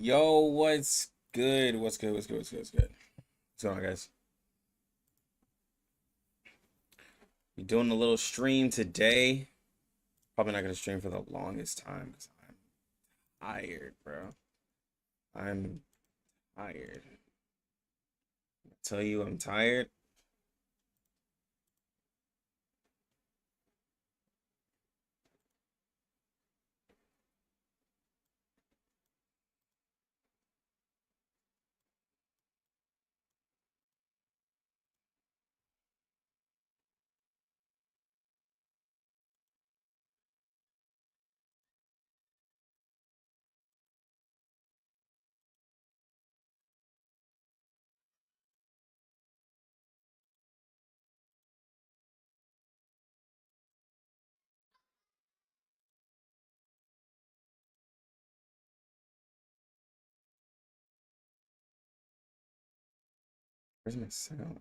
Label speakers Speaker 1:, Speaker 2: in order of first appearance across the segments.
Speaker 1: Yo, what's good? What's good? What's good? What's good? What's good? What's going on, guys? We doing a little stream today. Probably not gonna stream for the longest time because I'm tired, bro. I'm tired. I tell you, I'm tired. Where's my sound?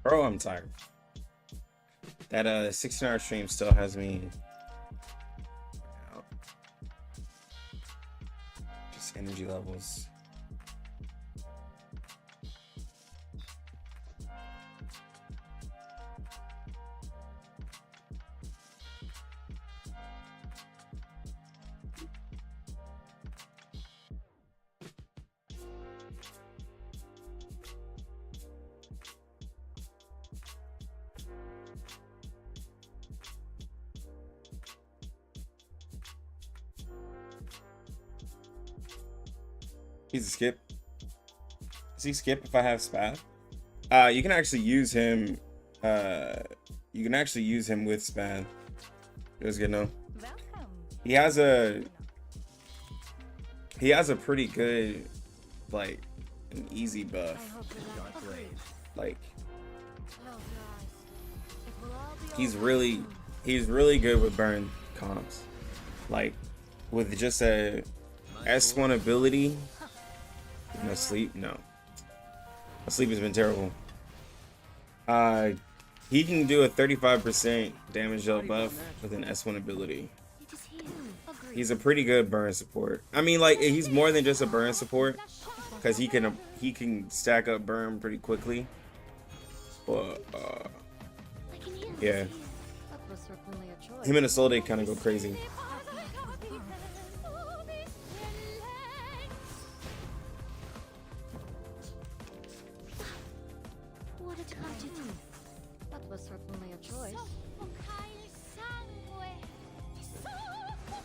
Speaker 1: Bro, I'm tired. That 16-hour stream still has me out. Just energy levels. He's a skip. Does he skip if I have Spath? You can actually use him. You can actually use him with Spath. It was good, no. He has a pretty good, like, an easy buff. Like, he's really good with burn comps. Like, with just a S1 ability. No sleep, no. My sleep has been terrible. He can do a 35% damage dealt buff with an S1 ability. He's a pretty good burn support. I mean, like, he's more than just a burn support, because he can stack up burn pretty quickly. But yeah, him and Isolde kind of go crazy.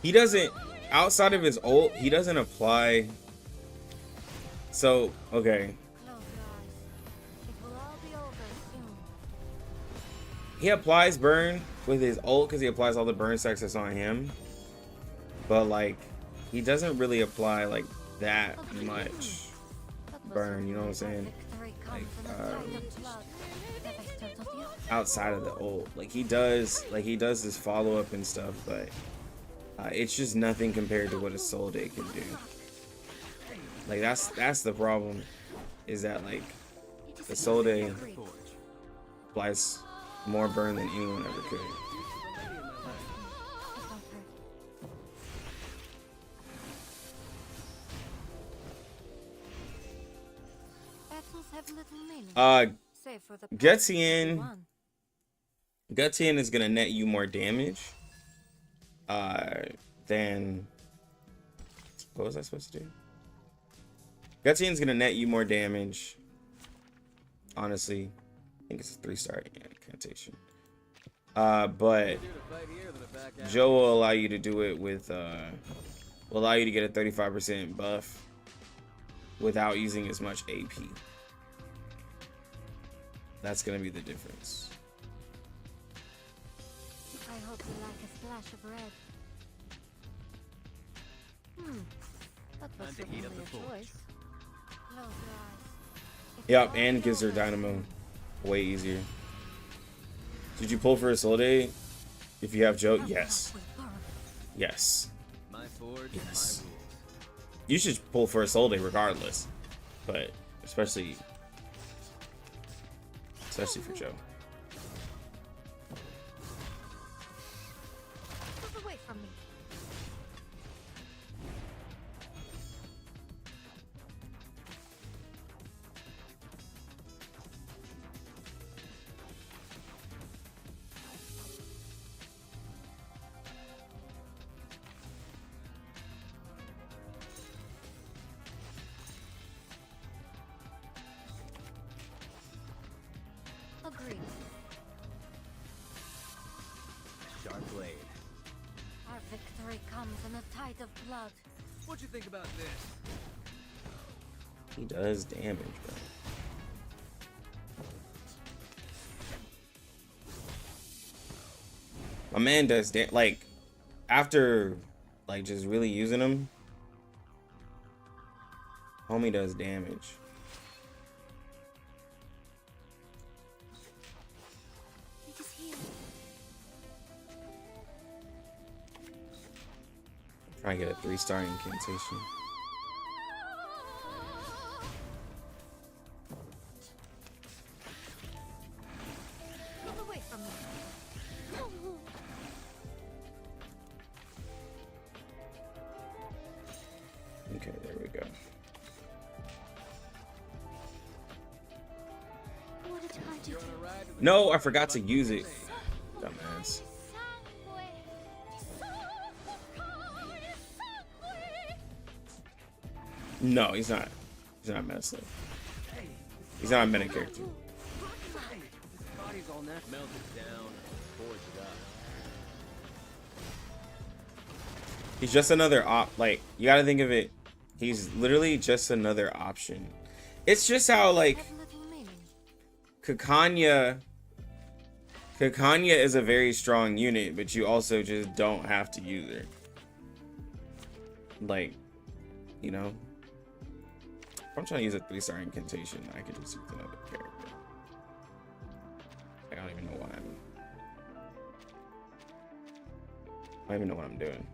Speaker 1: He doesn't, outside of his ult, he doesn't apply. So, okay. He applies burn with his ult because he applies all the burn stacks that's on him. But, like, he doesn't really apply, like, that much burn, you know what I'm saying? Like, outside of the ult. Like, he does this follow-up and stuff, but it's just nothing compared to what a Isolde can do. Like, that's the problem, is that, like, the Isolde applies more burn than anyone ever could. Gutsian is gonna net you more damage than, what was I supposed to do? Gutsian's gonna net you more damage. Honestly, I think it's a 3-star incantation. But Joe will allow you to do it with will allow you to get a 35% buff without using as much AP. That's gonna be the difference.
Speaker 2: I hope you like a splash of red. That was
Speaker 3: Time to heat up
Speaker 2: certainly
Speaker 3: the
Speaker 2: a
Speaker 3: torch.
Speaker 2: choice. Close your eyes. It's
Speaker 1: Yep,
Speaker 2: all
Speaker 1: and gives her
Speaker 2: over.
Speaker 1: Dynamo way easier. Did you pull for a Solde? If you have Joe,
Speaker 2: Our
Speaker 1: yes.
Speaker 2: path will burn.
Speaker 3: My
Speaker 1: Yes.
Speaker 3: forge,
Speaker 1: Yes.
Speaker 3: my rules.
Speaker 1: You should pull for a Solde regardless. But especially for Joe.
Speaker 2: Move away from me. Agreed.
Speaker 3: Sharp blade.
Speaker 2: Our victory comes in a tide of blood.
Speaker 3: What you think about this?
Speaker 1: He does damage, bro. My man does like after like just really using him, homie does damage.
Speaker 2: It is here.
Speaker 1: Try to get a 3-star incantation.
Speaker 2: Move away from me.
Speaker 1: Okay, there we go.
Speaker 2: What a tragedy.
Speaker 3: You're on a ride to the
Speaker 1: No, I forgot to use it. Dumbass. No, he's not. He's not a meta slave. He's not a meta character.
Speaker 3: This body's all that melted down, forged up.
Speaker 1: He's just another like you gotta think of it. He's literally just another option. It's just how like
Speaker 2: Have little meaning.
Speaker 1: Kakanya is a very strong unit, but you also just don't have to use her. Like, you know, if I'm trying to use a 3-star incantation, I could just use another character. I don't even know why I don't even know what I'm doing.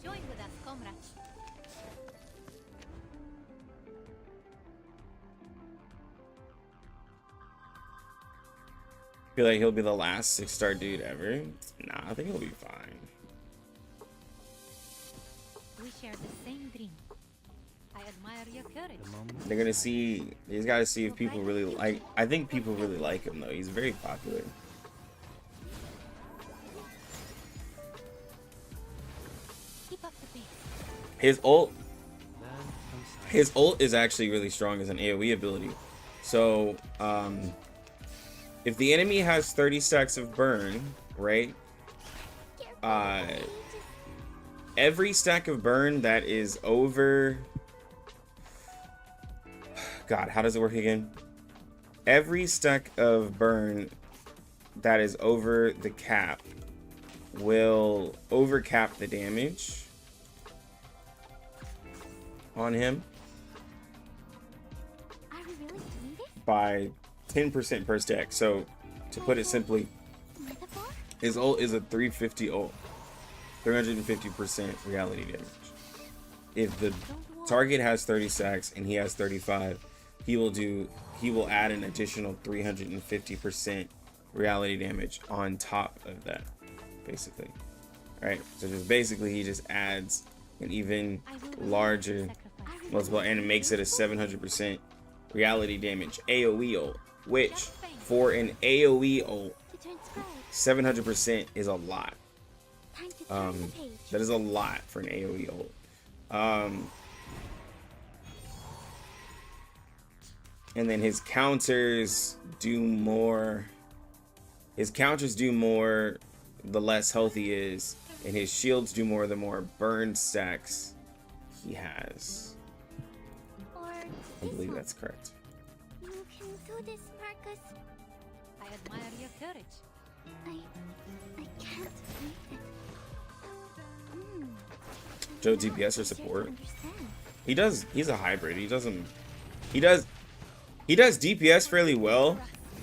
Speaker 2: Join with us, comrades.
Speaker 1: Feel like he'll be the last 6-star dude ever? Nah, I think he'll be fine.
Speaker 2: We share the same dream. I admire your courage.
Speaker 1: They're gonna see. He's got to see if people really like. I think people really like him though. He's very popular.
Speaker 2: Keep up the pace.
Speaker 1: His ult. His ult is actually really strong as an AoE ability. So, if the enemy has 30 stacks of burn, right? Every stack of burn that is over. God, how does it work again? Every stack of burn that is over the cap will overcap the damage on him
Speaker 2: Are we really doing this?
Speaker 1: by 10% per stack. So, to put it simply,
Speaker 2: Metaphor?
Speaker 1: his ult is a 350 ult, 350% reality damage. If the target has 30 stacks and he has 35, he will add an additional 350% reality damage on top of that, basically. All right, so just basically he just adds an even larger multiple, and it makes it a 700% reality damage AoE ult, which for an AoE ult,
Speaker 2: To turn scribe.
Speaker 1: 700% is a lot.
Speaker 2: Time to turn the page.
Speaker 1: That is a lot for an AoE ult. And then his counters do more. His counters do more the less health he is, and his shields do more the more burn stacks he has.
Speaker 2: Or
Speaker 1: I
Speaker 2: this
Speaker 1: believe
Speaker 2: one.
Speaker 1: that's correct.
Speaker 4: You can do this, Marcus.
Speaker 2: I admire your courage.
Speaker 4: I can't read it. Hmm.
Speaker 1: Joe
Speaker 4: Now
Speaker 1: DPS or
Speaker 4: it's easier to
Speaker 1: support?
Speaker 4: understand.
Speaker 1: He's a hybrid. He does DPS fairly well,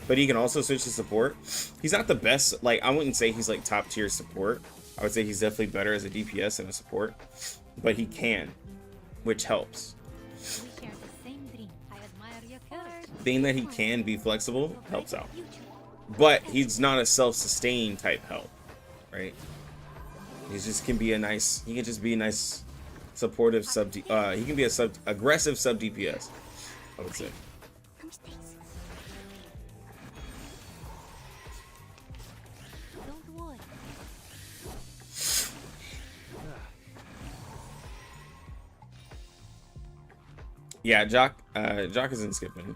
Speaker 1: but he can also switch to support. He's not the best, like I wouldn't say he's like top tier support. I would say he's definitely better as a DPS than a support, but he can, which helps.
Speaker 2: We share the same dream. I admire your courage.
Speaker 1: Being that he can be flexible helps out,
Speaker 2: Future.
Speaker 1: but he's not a self-sustain type help, right? He just can be a nice. He can just be a nice supportive sub. He can be a aggressive sub DPS. I would say.
Speaker 4: Mistakes.
Speaker 2: Don't worry.
Speaker 1: Yeah, Jock isn't skipping.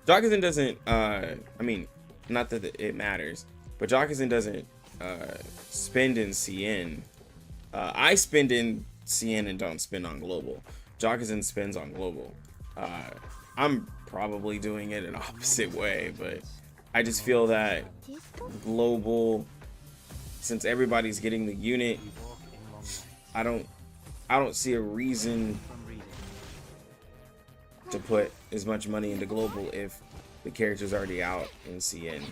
Speaker 1: Jockism doesn't. I mean, not that it matters, but Jockism doesn't spend in CN. I spend in CN and don't spend on global. Jockism spends on global. I'm probably doing it an opposite way, but I just feel that global, since everybody's getting the unit, I don't see a reason to put as much money into global if the character's already out in CN.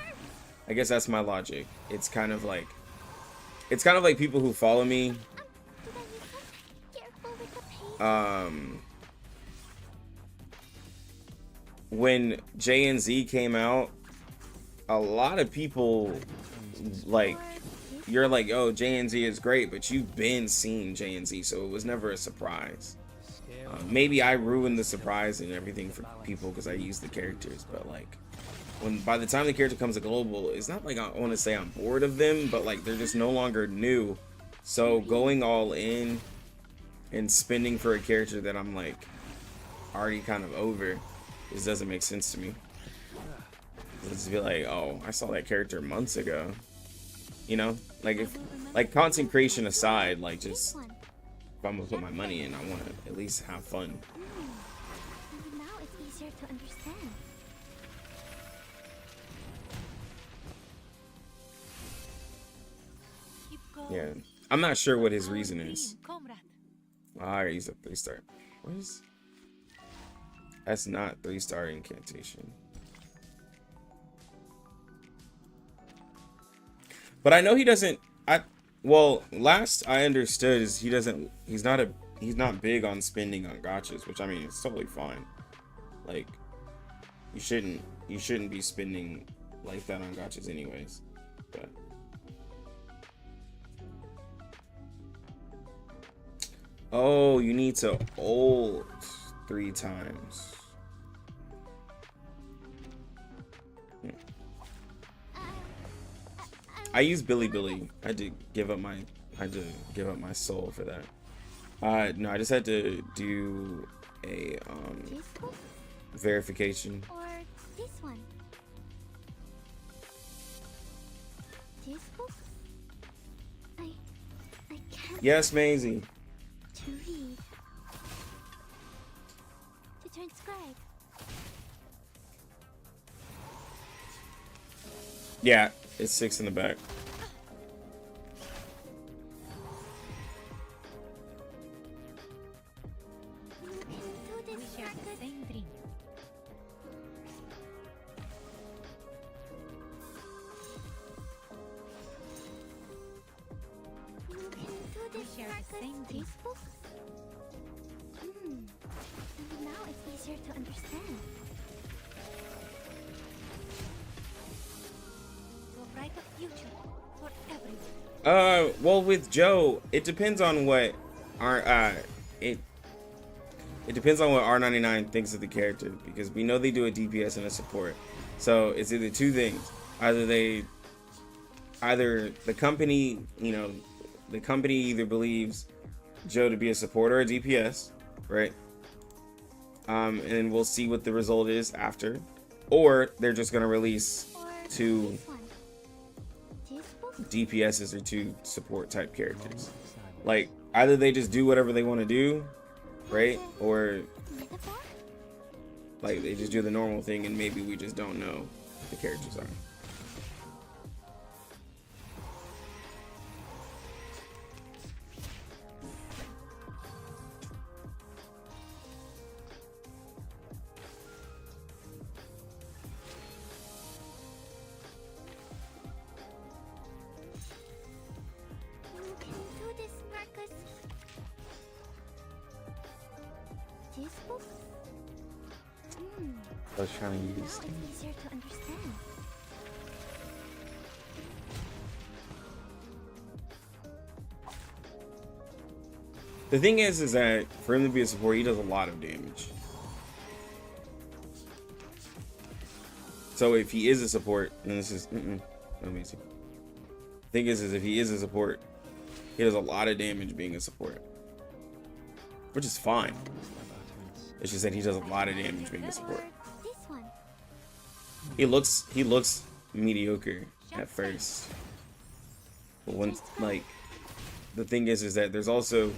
Speaker 1: I guess that's my logic. It's kind of like people who follow me.
Speaker 4: Careful with the paint.
Speaker 1: When J and Z came out, a lot of people like, you're like, oh, J and Z is great, but you've been seeing J and Z, so it was never a surprise. Maybe I ruined the surprise and everything for people because I use the characters, but like, by the time the character comes to global, it's not like I want to say I'm bored of them, but like they're just no longer new. So going all in and spending for a character that I'm like already kind of over, this doesn't make sense to me. Let's be like, oh, I saw that character months ago. You know, like if, like content creation aside, like just if I'm gonna put my money in, I want to at least have fun.
Speaker 4: And now it's easier to understand.
Speaker 2: Keep going.
Speaker 1: Yeah, I'm not sure what his reason is.
Speaker 2: Dream, comrade.
Speaker 1: I use a 3-star. What is? That's not 3-star incantation. But I know he doesn't. Well, last I understood is he doesn't. He's not big on spending on gotchas, which I mean it's totally fine. Like, you shouldn't be spending like that on gotchas anyways. But oh, you need to ult 3 times. I use Billy. I had to give up my soul for that. No, I just had to do a
Speaker 4: This book
Speaker 1: verification.
Speaker 4: or this one? This book? I can't
Speaker 1: Yes, Maisie.
Speaker 4: to read. To transcribe.
Speaker 1: Yeah, it's 6 in the back.
Speaker 4: You can do
Speaker 2: We
Speaker 4: this,
Speaker 2: share the
Speaker 4: Marcus.
Speaker 2: same dream.
Speaker 4: You can do
Speaker 2: We
Speaker 4: this,
Speaker 2: share the
Speaker 4: Marcus.
Speaker 2: same dream.
Speaker 4: This book? And now it's easier to understand.
Speaker 2: To a brighter future for everyone.
Speaker 1: Well, with Joe, it depends on what it depends on what R99 thinks of the character, because we know they do a DPS and a support. So it's either two things. Either the company, the company either believes Joe to be a support or a DPS, right? And we'll see what the result is after. Or they're just gonna release
Speaker 4: Or
Speaker 1: to
Speaker 4: this one? This book?
Speaker 1: DPSs or two support type characters. Like either they just do whatever they want to do, right? Or
Speaker 4: Metaphor?
Speaker 1: like they just do the normal thing and maybe we just don't know the characters are.
Speaker 4: Look into this, Marcus. This book?
Speaker 1: I was trying to
Speaker 4: Now
Speaker 1: use.
Speaker 4: it's easier to understand.
Speaker 1: The thing is that for him to be a support, he does a lot of damage. So if he is a support, and this is let me see. The thing is if he is a support, he does a lot of damage being a support, which is fine. It's just that he does a lot of damage being a support.
Speaker 4: This one.
Speaker 1: He looks mediocre at first, but once like the thing is that there's also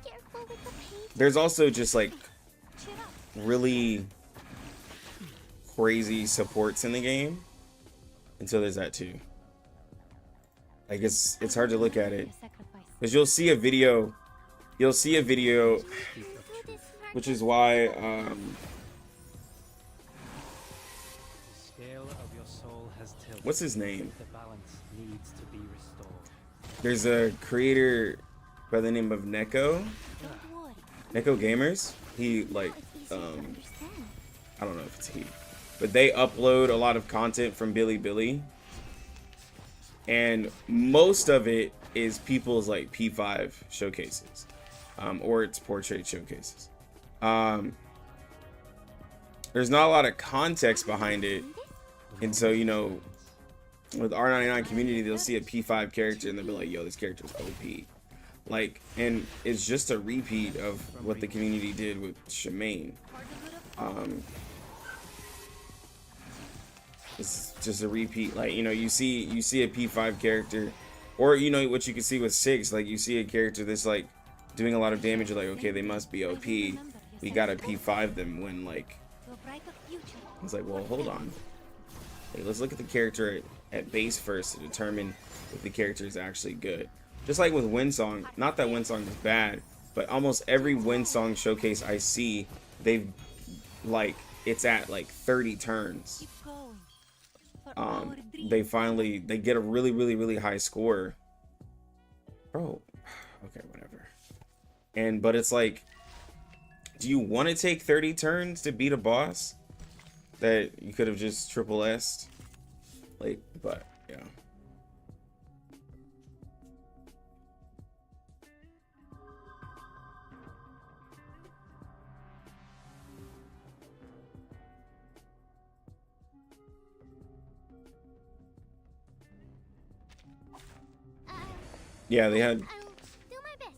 Speaker 4: Careful with the page.
Speaker 1: there's also just like
Speaker 2: Cheer up.
Speaker 1: really crazy supports in the game, and so there's that too. Like it's hard to look at it
Speaker 2: Your sacrifice.
Speaker 1: because you'll see a video,
Speaker 4: Into this,
Speaker 1: which is why
Speaker 3: The scale of your soul has tilted.
Speaker 1: what's his name?
Speaker 3: The balance needs to be restored.
Speaker 1: There's a creator by the name of Neko
Speaker 2: Don't worry.
Speaker 1: Neko Gamers. He like
Speaker 4: it's easier to understand.
Speaker 1: I don't know if it's he, but they upload a lot of content from Billy, and most of it is people's like P5 showcases, or it's portrait showcases. There's not a lot of context behind it, and so you know, with R99 community, they'll see a P5 character and they'll be like, "Yo, this character's OP." Like, and it's just a repeat of what the community did with Shemaine. It's just a repeat. Like, you know, you see a P5 character, or you know what you can see with 6. Like, you see a character that's like doing a lot of damage. You're like, okay, they must be OP. We gotta P5 them. When like
Speaker 2: To a brighter future.
Speaker 1: it's like, well, hold on. Like, let's look at the character at base first to determine if the character is actually good. Just like with Windsong, not that Windsong is bad, but almost every Windsong showcase I see, they've like it's at like 30 turns.
Speaker 2: Keep going. For our dream.
Speaker 1: They get a really high score. Bro, okay, whatever. But it's like, do you want to take 30 turns to beat a boss that you could have just triple S'd? Like, but yeah. Yeah, they had.
Speaker 4: I'll do my best.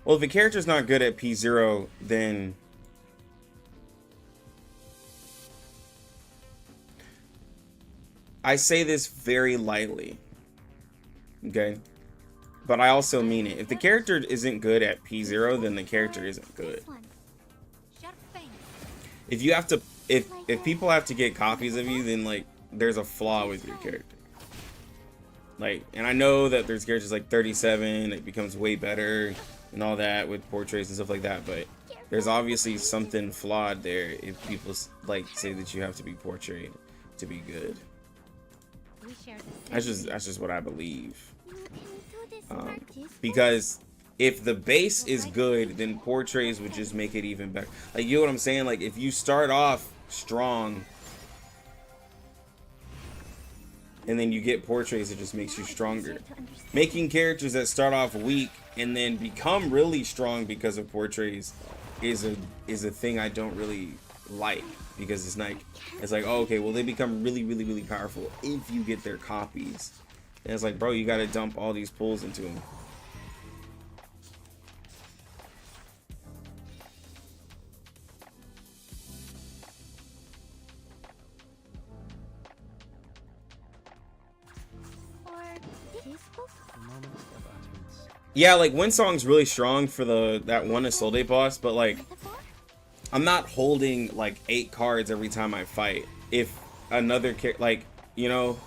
Speaker 1: Well, if the character's not good at P0, then I say this very lightly, okay? But I also mean it. If the character isn't good at P0, then the character isn't good.
Speaker 4: This one.
Speaker 2: Sharp pain.
Speaker 1: If you have to, if people have to get copies of you, then like there's a flaw with your character. Like, and I know that there's characters like 37, it becomes way better and all that with portraits and stuff like that, but there's obviously something flawed there if people like say that you have to be portrayed to be good.
Speaker 2: We share the same
Speaker 1: That's just what I believe.
Speaker 4: Look into this, Marcus.
Speaker 1: Because if the base is good, then portraits would just make it even better. Like, you know what I'm saying? Like, if you start off strong and then you get portraits, it just makes you stronger. Making characters that start off weak and then become really strong because of portraits is a thing I don't really like, because it's like, oh, okay, well, they become really powerful if you get their copies. And it's like, bro, you gotta dump all these pulls into them. Yeah, like Windsong's really strong for that one Isolde boss, but like I'm not holding like 8 cards every time I fight. If another like, you know,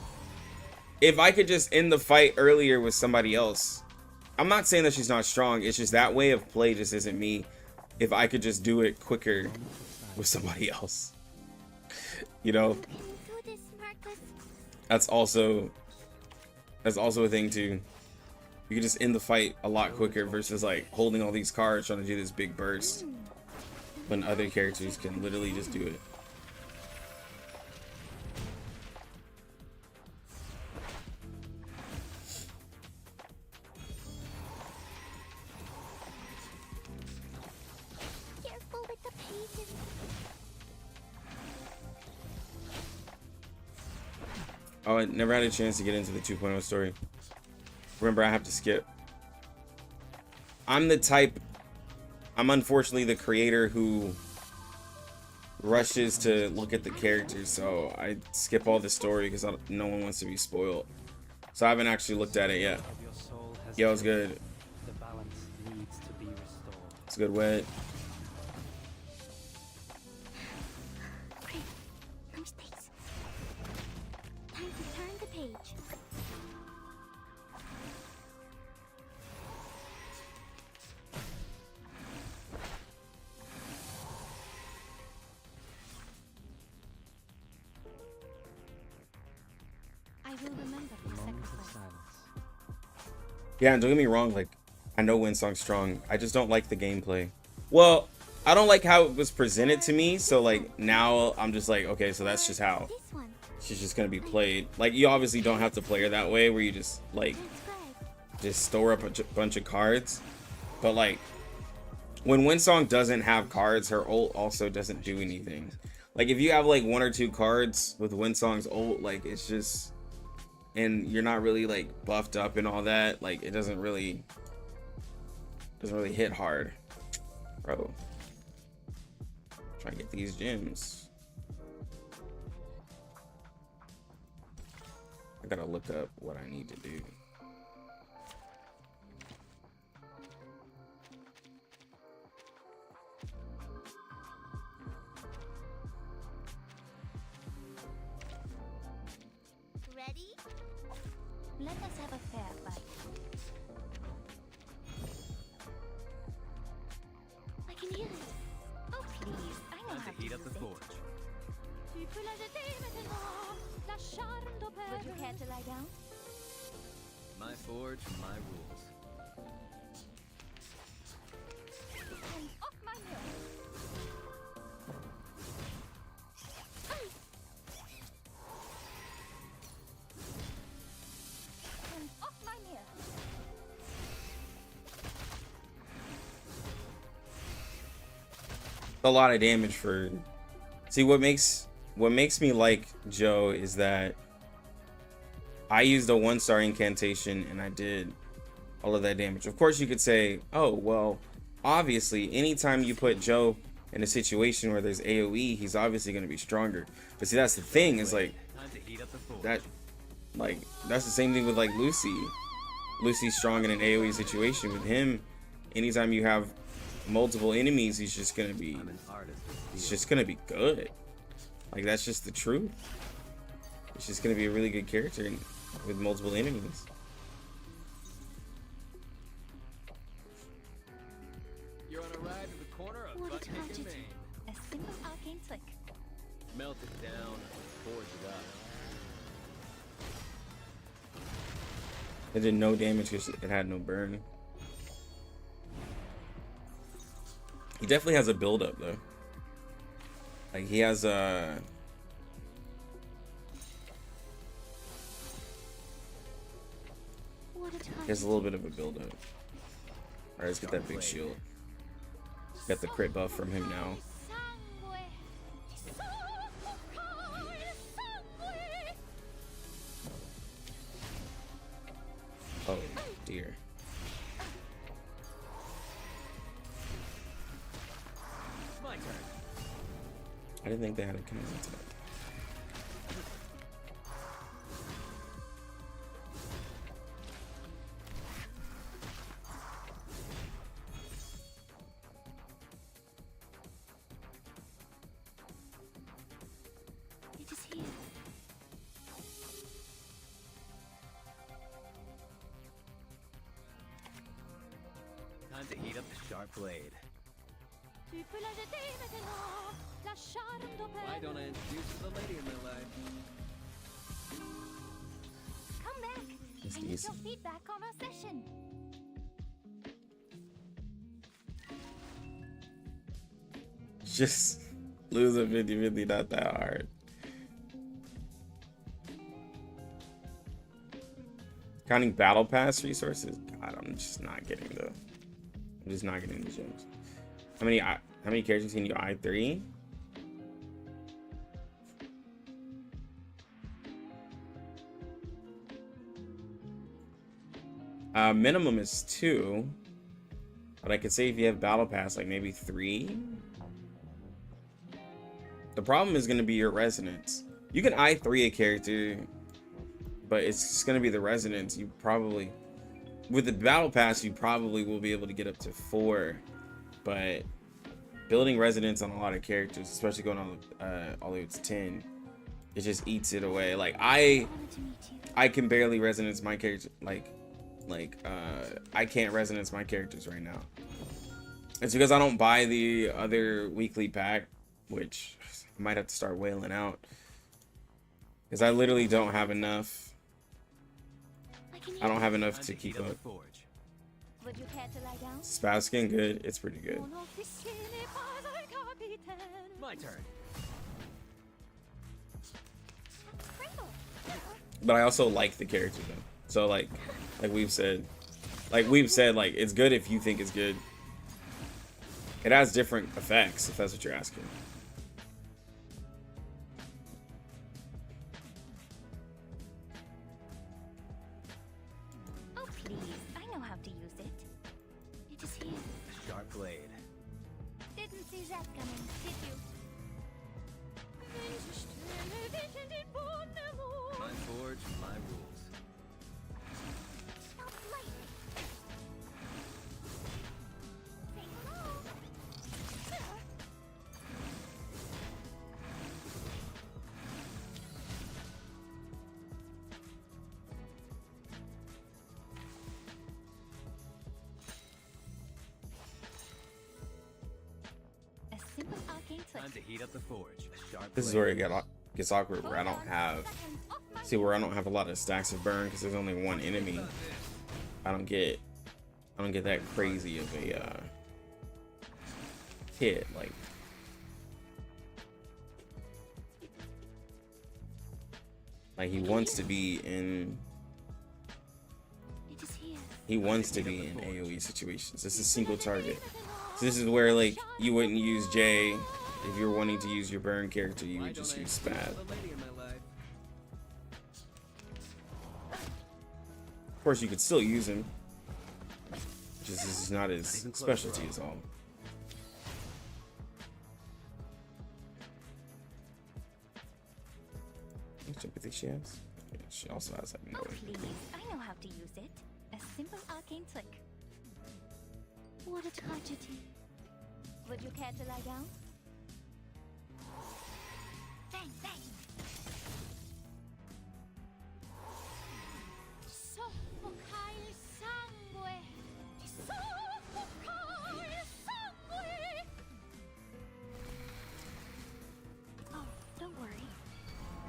Speaker 1: if I could just end the fight earlier with somebody else. I'm not saying that she's not strong, it's just that way of play just isn't me. If I could just do it quicker with somebody else. You know? That's also a thing too. You can just end the fight a lot quicker versus like holding all these cards trying to do this big burst when other characters can literally just do it.
Speaker 4: Careful with the pages.
Speaker 1: Oh, I never had a chance to get into the 2.0 story. Remember, I have to skip. I'm unfortunately the creator who rushes to look at the characters, so I skip all the story because no one wants to be spoiled. So I haven't actually looked at it yet. Yo, it's good. It's good, wet.
Speaker 4: Great. No space. Time to turn the page.
Speaker 2: I will remember the sacrifice.
Speaker 1: Yeah, and don't get me wrong, like, I know Windsong's strong. I just don't like the gameplay. Well, I don't like how it was presented to me, so like now I'm just like, okay, so that's just how
Speaker 4: This one.
Speaker 1: she's just gonna be played. Like, you obviously don't have to play her that way where you just like
Speaker 4: That's good.
Speaker 1: just store up a bunch of cards. But like when Windsong doesn't have cards, her ult also doesn't do anything. Like if you have like 1 or 2 cards with Windsong's ult, like it's just, and you're not really like buffed up and all that, like it doesn't really hit hard. Bro, try to get these gems. I gotta look up what I need to do.
Speaker 4: Ready?
Speaker 2: Let us have a fair fight.
Speaker 4: I can hear it.
Speaker 2: Oh, please. I know
Speaker 3: Time
Speaker 2: how
Speaker 3: to
Speaker 2: to
Speaker 3: heat up the
Speaker 2: use it.
Speaker 3: forge.
Speaker 2: Tu peux la jeter maintenant, lasciando
Speaker 4: Would you care to lie down?
Speaker 3: My forge, my rules.
Speaker 2: And off my mirror. And off my mirror.
Speaker 1: A lot of damage for. See, what makes me like Joe is that I used a 1-star incantation and I did all of that damage. Of course, you could say, oh well, obviously anytime you put Joe in a situation where there's AoE, he's obviously going to be stronger. But see, that's the thing, is like
Speaker 3: Time to heat up the forge.
Speaker 1: that's the same thing with like Lucy. Lucy's strong in an AoE situation. With him, anytime you have multiple enemies, he's just gonna be
Speaker 3: I'm an artist.
Speaker 1: he's just gonna be good. Like, that's just the truth. It's just gonna be a really good character with multiple enemies.
Speaker 3: You're on a ride to the corner of
Speaker 2: What a
Speaker 3: Butt Kick and
Speaker 2: tragedy.
Speaker 3: Maine.
Speaker 2: A simple arcane trick.
Speaker 3: Melt it down, forge it up.
Speaker 1: It did no damage because it had no burn. He definitely has a build up though. Like, he has a
Speaker 4: What a
Speaker 1: he has a little bit of a build up. Alright, let's get that big shield. Got the crit buff from him now. Oh dear.
Speaker 3: My turn.
Speaker 1: I didn't think they had a command attack.
Speaker 3: Sharp blade.
Speaker 2: Tu peux la jeter maintenant. La charme
Speaker 3: Why don't I introduce the lady in my life?
Speaker 4: Come back.
Speaker 1: It's
Speaker 4: I need
Speaker 1: decent.
Speaker 4: your feedback on our session.
Speaker 1: Just losing 50-50, not that hard. Counting battle pass resources, God, I'm just not getting the. I'm just not getting the gems. How many characters can you I3? Minimum is 2, but I could say if you have battle pass, like maybe 3. The problem is going to be your resonance. You can I3 a character, but it's just going to be the resonance. You probably, with the battle pass, you probably will be able to get up to 4, but building resonance on a lot of characters, especially going on all the way to 10, it just eats it away. Like I can barely resonance my character. I can't resonance my characters right now. It's because I don't buy the other weekly pack, which I might have to start wailing out, because I literally don't have enough. I don't have enough to keep up.
Speaker 4: Would you care to lie down?
Speaker 1: Spaskin, good. It's pretty good.
Speaker 2: Mon officier n'est pas un capitaine.
Speaker 3: My turn.
Speaker 4: Sprinkle.
Speaker 1: But I also like the character though. So like we've said, it's good if you think it's good. It has different effects if that's what you're asking.
Speaker 4: Oh, please. I know how to use it. It is here.
Speaker 3: Sharp blade.
Speaker 4: Didn't see that coming, did you?
Speaker 3: My forge, my rules.
Speaker 4: Not lightly. Say hello.
Speaker 2: A simple arcane
Speaker 3: Time
Speaker 2: trick.
Speaker 3: to heat up the forge. A sharp
Speaker 1: This is
Speaker 3: blade.
Speaker 1: where it gets awkward, where I don't have, where I don't have a lot of stacks of burn because there's only one enemy. I don't get that crazy of a hit. Like he wants to be in.
Speaker 4: It is here.
Speaker 1: He wants to be in AoE situations. This is single target. So this is where like you wouldn't use J if you're wanting to use your burn character. You
Speaker 3: Why
Speaker 1: would just
Speaker 3: don't I
Speaker 1: use
Speaker 3: introduce
Speaker 1: Spad.
Speaker 3: the lady in my life?
Speaker 1: Of course, you could still use him. Just this is not his specialty is all. Which I think she has. Yeah, she also has like no.
Speaker 4: Oh, please. I know how to use it.
Speaker 2: A simple arcane trick.
Speaker 4: What a tragedy. Would you care to lie down? Bang, bang.
Speaker 2: Soffoca il sangue. Ti soffoca il sangue.
Speaker 4: Oh, don't worry.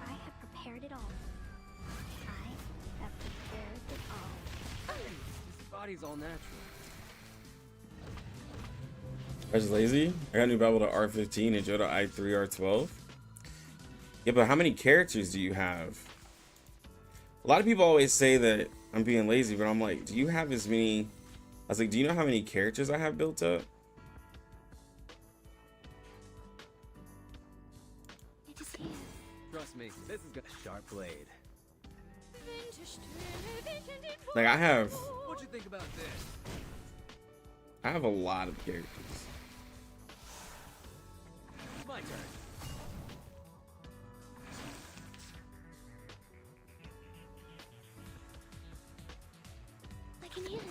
Speaker 4: I have prepared it all. I have prepared it all.
Speaker 3: This body's all natural.
Speaker 1: I was lazy. I got a new Bible to R15 and Joe to I3 R12. Yeah, but how many characters do you have? A lot of people always say that I'm being lazy, but I'm like, do you have as many? I was like, do you know how many characters I have built up?
Speaker 4: It is here.
Speaker 3: Trust me, this is gonna sharp blade.
Speaker 1: Like I have
Speaker 3: What'd you think about this?
Speaker 1: a lot of characters.
Speaker 3: My turn.
Speaker 4: I can hear it.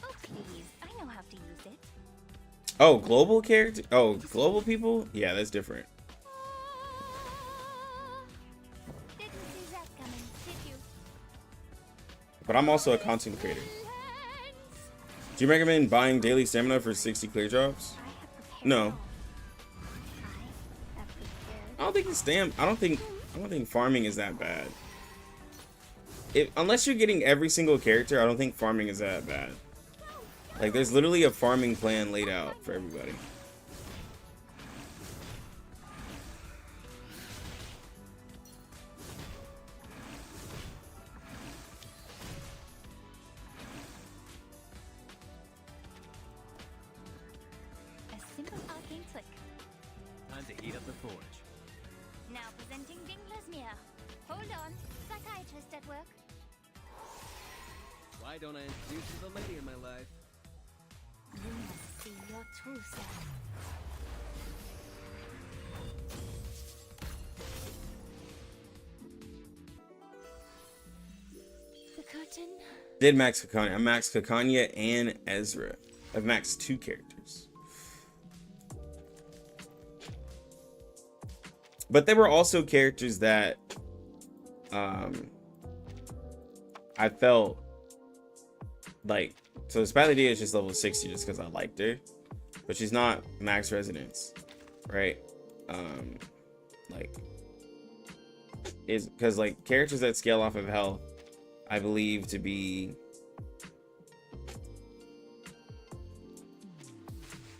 Speaker 2: Oh, please. I know how to use it.
Speaker 1: Oh, global character. Oh, global people. Yeah, that's different.
Speaker 4: Didn't see that coming, did you?
Speaker 1: But but I'm also a content creator. Do you recommend buying daily stamina for 60 clear drops?
Speaker 4: I have prepared
Speaker 1: No.
Speaker 4: it all. I have prepared.
Speaker 1: I don't think farming is that bad. Unless you're getting every single character, I don't think farming is that bad. Like, there's literally a farming plan laid out for everybody.
Speaker 2: A simple arcane flick.
Speaker 3: Time to heat up the forge.
Speaker 4: Now presenting Dingler's mirror. Hold on, psychiatrist at work.
Speaker 3: Why don't I introduce you to the lady in my life?
Speaker 2: You must see your true self. The curtain.
Speaker 1: Did max Kakanya. I maxed Kakanya and Ezra. I've maxed 2 characters. But there were also characters that I felt like, so Spatly D is just level 60 just because I liked her, but she's not max resonance, right? Like, is because like characters that scale off of health, I believe to be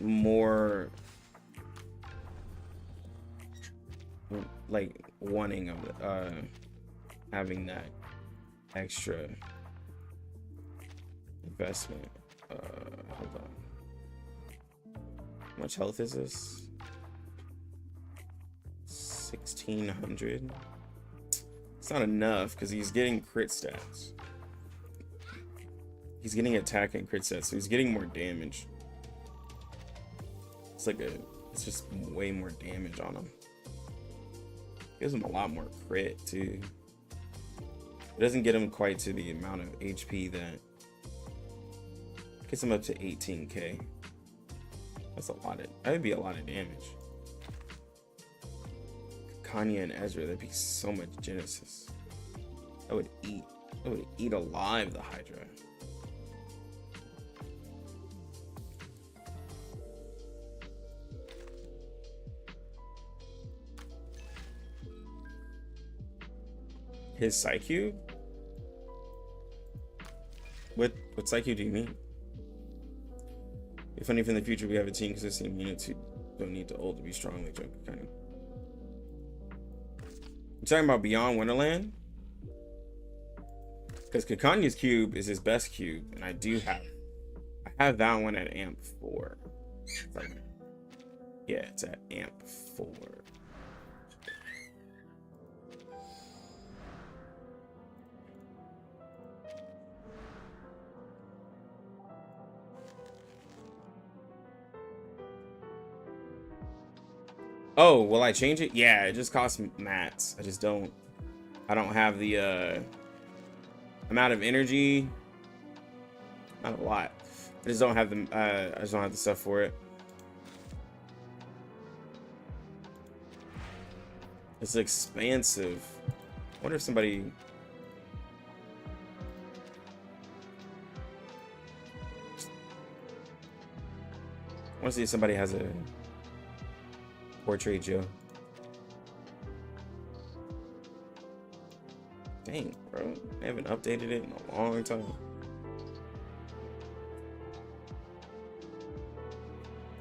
Speaker 1: more like wanting of having that extra investment. Hold on. How much health is this? 1600. It's not enough because he's getting crit stats. He's getting attack and crit stats, so he's getting more damage. It's just way more damage on him. Gives him a lot more crit too. It doesn't get him quite to the amount of HP that gets him up to 18k. That's a lot of, that would be a lot of damage. Kanye and Ezra, that'd be so much Genesis. I would eat alive the Hydra. His Psyche? What Psyche do you mean? If any, if in the future we have a team consisting of units who don't need to ult to be strong like Joker kind of. You talking about Beyond Wonderland? Because Kakanya's cube is his best cube, and I have that one at amp 4. It's like, yeah, it's at amp 4. Oh, will I change it? Yeah, it just costs mats. I don't have the amount of energy. Not a lot. I just don't have the stuff for it. It's expansive. I wonder if somebody I want to see if somebody has a Portrait Joe. Dang, bro. I haven't updated it in a long time.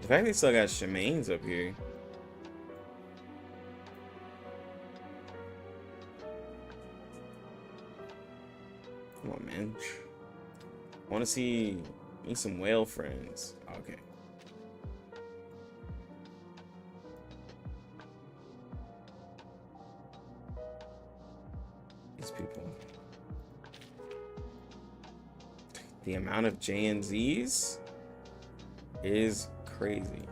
Speaker 1: The fact they still got Shemaines up here. Come on, man. I want to see me some whale friends. Okay. People, the amount of JNZs is crazy.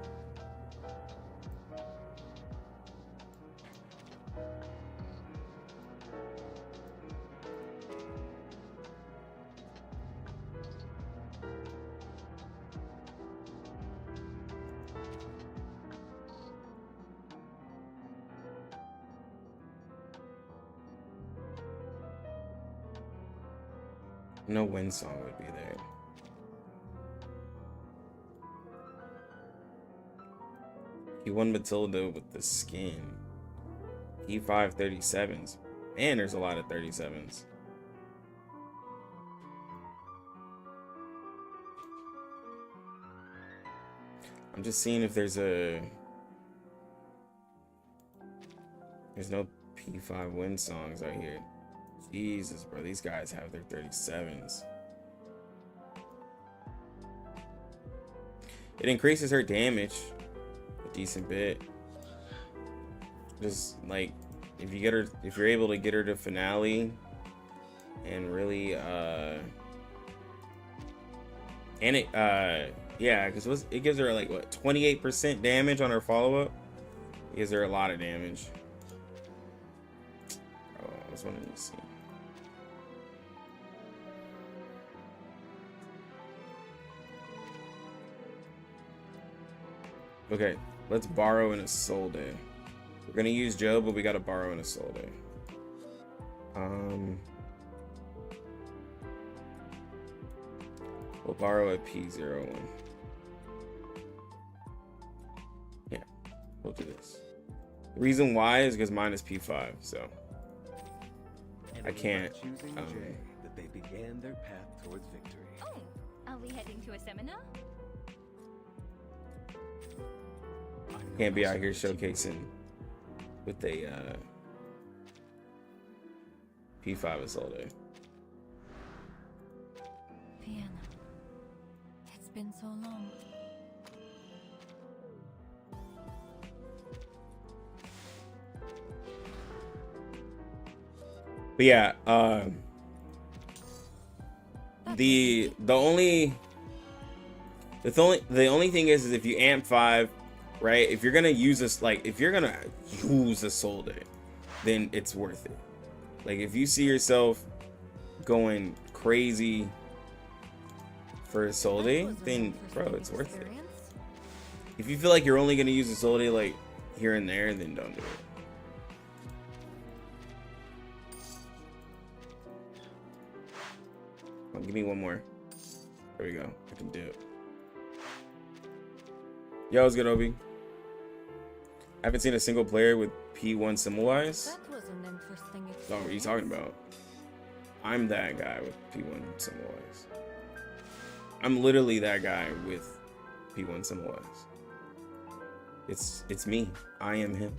Speaker 1: No wind song would be there. He won Matilda with the skin. E5 37s. Man, there's a lot of 37s. I'm just seeing if there's a... There's no P5 win songs out here. Jesus, bro. These guys have their 37s. It increases her damage a decent bit. Just like if you get her, if you're able to get her to finale and really yeah, because it gives her like what 28% damage on her follow-up. It gives her a lot of damage. Oh, I was wanting to see. Okay, let's borrow in a soul day. We're gonna use Joe, but we gotta borrow in a soul day. We'll borrow a P01. Yeah, we'll do this. The reason why is because mine is P5, so I can't.
Speaker 3: That they began their path towards victory.
Speaker 2: Oh, are we heading to a seminar?
Speaker 1: Can't be out here showcasing with a P5 assault day.
Speaker 2: Piano. It's been so long.
Speaker 1: But yeah, the only thing is if you amp 5, right? If you're gonna use this, like if you're gonna use a soul day, then it's worth it. Like if you see yourself going crazy for a soul day, then bro, it's worth it. If you feel like you're only gonna use a soul day like here and there, then don't do it. Oh, give me one more. There we go. I can do it. Yo, what's good, Obi? I haven't seen a single player with P1 Symbolize.
Speaker 2: That was an interesting experience.
Speaker 1: Oh, what are you talking about? I'm that guy with P1 Symbolize. I'm literally that guy with P1 Symbolize. It's me. I am him.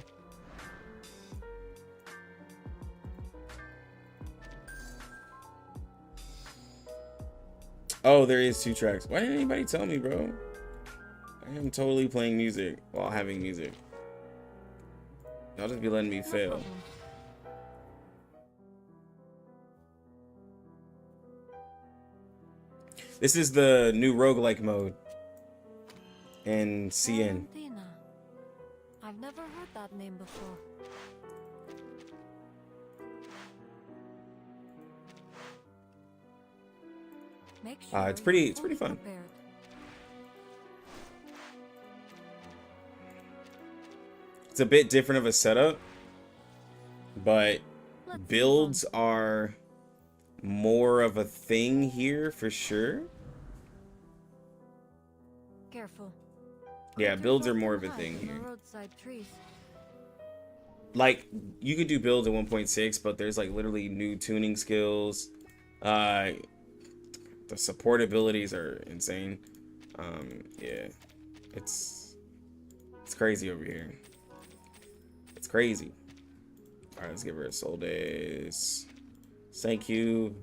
Speaker 1: Oh, there is 2 tracks. Why didn't anybody tell me, bro? I am totally playing music while having music. Y'all just be letting me fail. This is the new roguelike mode in CN.
Speaker 2: Valentina. I've never heard that name before. Make sure
Speaker 1: It's pretty
Speaker 2: you're fully
Speaker 1: fun.
Speaker 2: prepared.
Speaker 1: It's a bit different of a setup, but
Speaker 2: Let's
Speaker 1: builds are more of a thing here for sure.
Speaker 2: Careful.
Speaker 1: Yeah,
Speaker 2: Keep
Speaker 1: builds are
Speaker 2: yourself
Speaker 1: more of a
Speaker 2: high
Speaker 1: thing
Speaker 2: from the
Speaker 1: here.
Speaker 2: roadside trees.
Speaker 1: Like you could do builds at 1.6, but there's like literally new tuning skills. The support abilities are insane. Yeah, it's crazy over here. It's crazy. All right, let's give her a soul days. Thank you.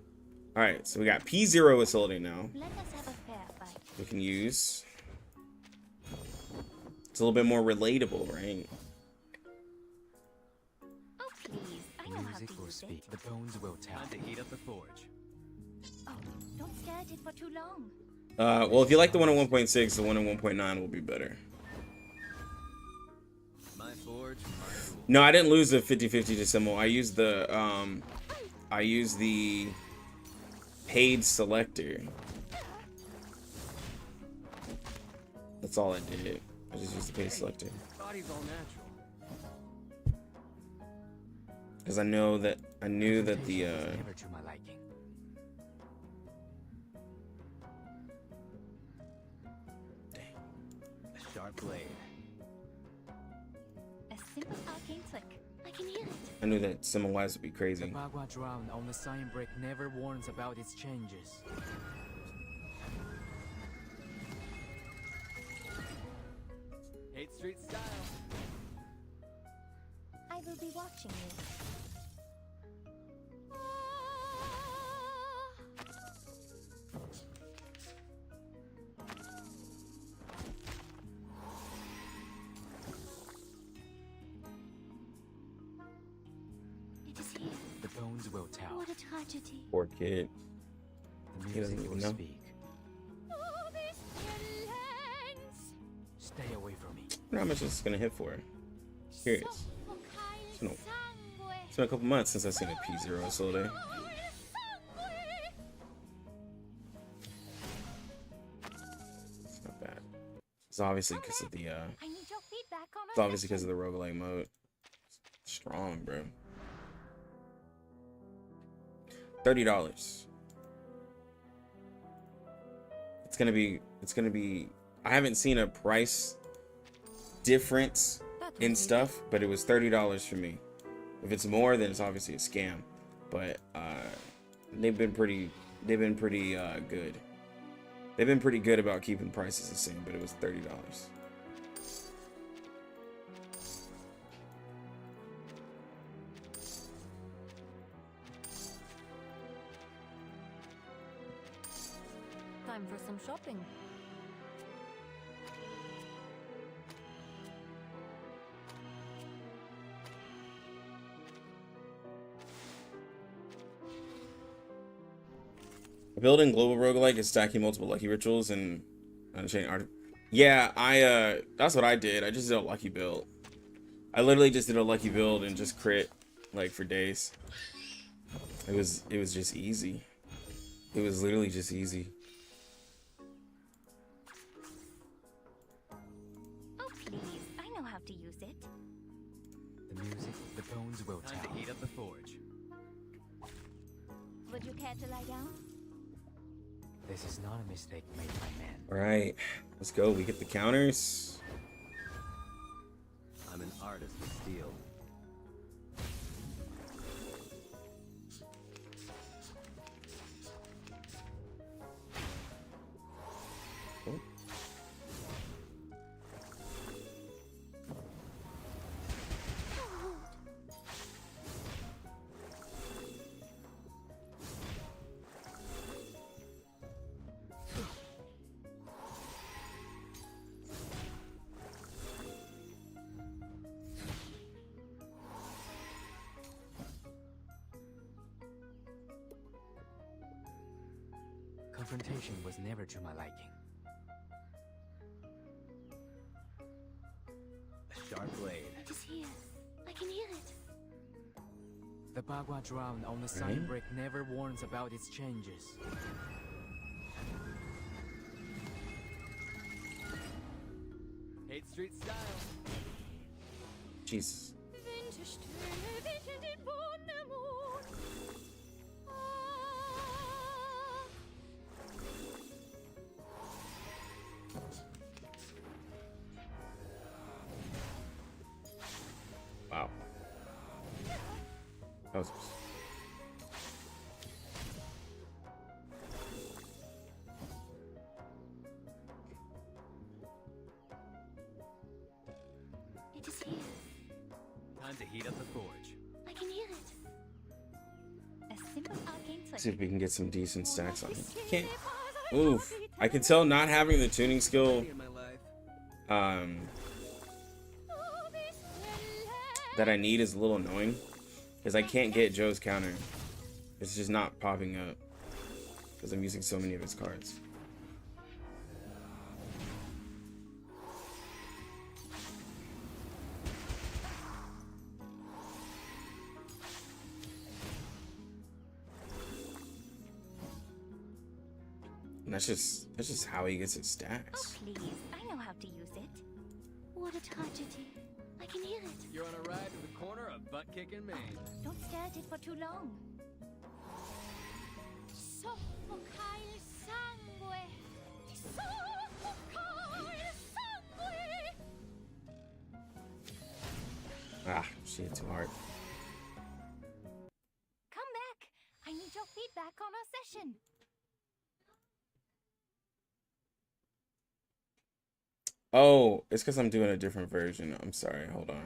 Speaker 1: All right, so we got P0 Soul Day now.
Speaker 4: Let us have a fair fight.
Speaker 1: We can use. It's a little bit more relatable, right?
Speaker 4: Oh, please. I know how to use it.
Speaker 3: The bones will tell. Time to heat up the forge.
Speaker 4: Oh, don't stare at it for too long.
Speaker 1: Well, if you like the one in 1.6, the one in 1.9 will be better.
Speaker 3: My forge, my rule.
Speaker 1: No, I didn't lose the 50-50 decimal. I used the paid selector. That's all I did. I just used the paid selector.
Speaker 3: Body's all natural.
Speaker 1: Because I knew that the
Speaker 3: Never to my liking. Sharp blade.
Speaker 2: A simple arcane flick.
Speaker 4: I can hear it.
Speaker 1: I knew that summon wise would be
Speaker 5: The
Speaker 1: crazy.
Speaker 5: Bagua drown on the sign brick never warns about its changes.
Speaker 3: 8th Street style.
Speaker 2: I will be watching you.
Speaker 4: It is here.
Speaker 5: The bones will tell.
Speaker 4: What a tragedy.
Speaker 1: Poor kid.
Speaker 5: The
Speaker 1: He doesn't
Speaker 5: music
Speaker 1: even
Speaker 5: will
Speaker 1: know.
Speaker 5: speak. Stay away from me.
Speaker 1: I wonder how much this is gonna hit for. Curious. It's been a couple months since I've seen a P0 sold. It's not bad. It's obviously because of the
Speaker 2: I need your feedback on
Speaker 1: it's obviously because of the roguelike mode. Strong, bro. $30. It's gonna be I haven't seen a price difference in stuff, but it was $30 for me. If it's more, then it's obviously a scam. But they've been pretty good. They've been pretty good about keeping prices the same, but it was $30.
Speaker 2: Time for some shopping.
Speaker 1: Building global roguelike is stacking multiple lucky rituals and unchained art. Yeah, that's what I did. I just did a lucky build. I literally just did a lucky build and just crit like for days. It was just easy. It was literally just easy.
Speaker 2: Oh please, I know how to use it.
Speaker 5: The music, the bones will
Speaker 3: Time
Speaker 5: tell.
Speaker 3: to heat up the forge.
Speaker 2: Would you care to lie down?
Speaker 5: This is not a mistake made by men.
Speaker 1: All right, let's go. We get the counters.
Speaker 3: I'm an artist with steel.
Speaker 1: Oh.
Speaker 5: Confrontation was never to my liking.
Speaker 3: A sharp blade.
Speaker 4: It is here. I can hear it.
Speaker 5: The Bagua drown on the sign brick never warns about its changes.
Speaker 3: Eighth Street style.
Speaker 1: Jesus. Wow. That was.
Speaker 4: It is here.
Speaker 3: Time to heat up the forge.
Speaker 4: I can hear it.
Speaker 2: A simple arcane flick.
Speaker 1: See if we can get some decent stacks on it. Can't. Oof. I can tell not having the tuning skill
Speaker 3: In my life.
Speaker 1: that I need is a little annoying because I can't get Joe's counter. It's just not popping up because I'm using so many of his cards. And that's just how he gets his
Speaker 2: Oh
Speaker 1: stacks.
Speaker 2: please, I know how to use it.
Speaker 4: What a tragedy. I can hear it.
Speaker 3: You're on a ride to the corner of butt kicking Maine.
Speaker 2: Don't stare at it for too long. Soffoca il sangue. Soffoca il sangue.
Speaker 1: Ah, she hit too hard.
Speaker 2: Come back. I need your feedback on our session.
Speaker 1: Oh, it's because I'm doing a different version. I'm sorry. Hold on.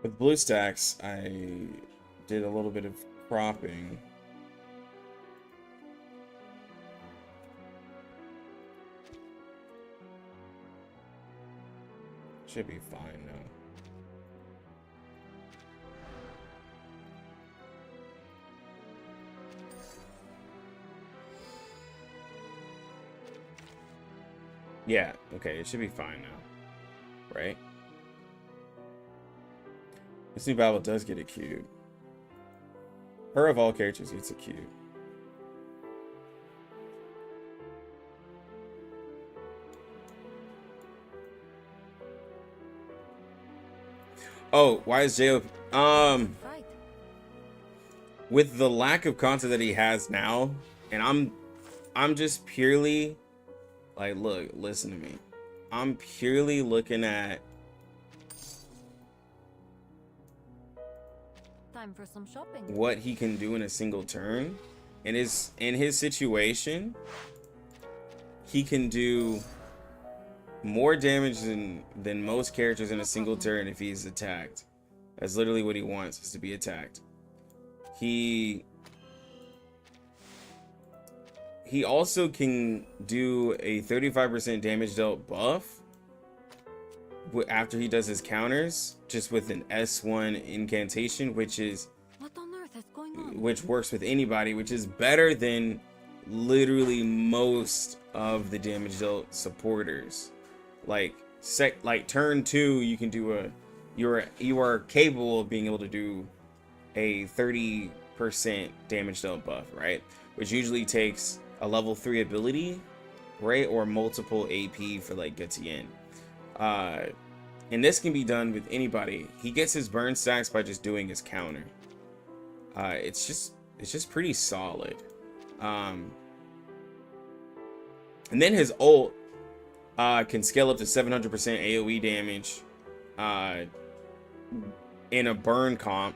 Speaker 1: With Bluestacks, I did a little bit of cropping. Should be fine now. Yeah, okay, it should be fine now. Right? This new battle does get a cube. Her of all characters gets a cube. Oh, why is JOP?
Speaker 2: Right.
Speaker 1: With the lack of content that he has now, and I'm just purely like, look, listen to me. I'm purely looking at
Speaker 2: Time for some shopping.
Speaker 1: what he can do in a single turn. In his situation, he can do more damage than most characters in a single turn if he's attacked. That's literally what he wants, is to be attacked. He also can do a 35% damage dealt buff after he does his counters, just with an S1 incantation,
Speaker 2: What on earth is going on?
Speaker 1: which works with anybody, which is better than literally most of the damage dealt supporters. Like turn 2, you can do you are capable of being able to do a 30% damage dealt buff, right? Which usually takes a level 3 ability, right? Or multiple AP for like Gutien. And this can be done with anybody. He gets his burn stacks by just doing his counter. It's just pretty solid. And then his ult can scale up to 700% AoE damage in a burn comp.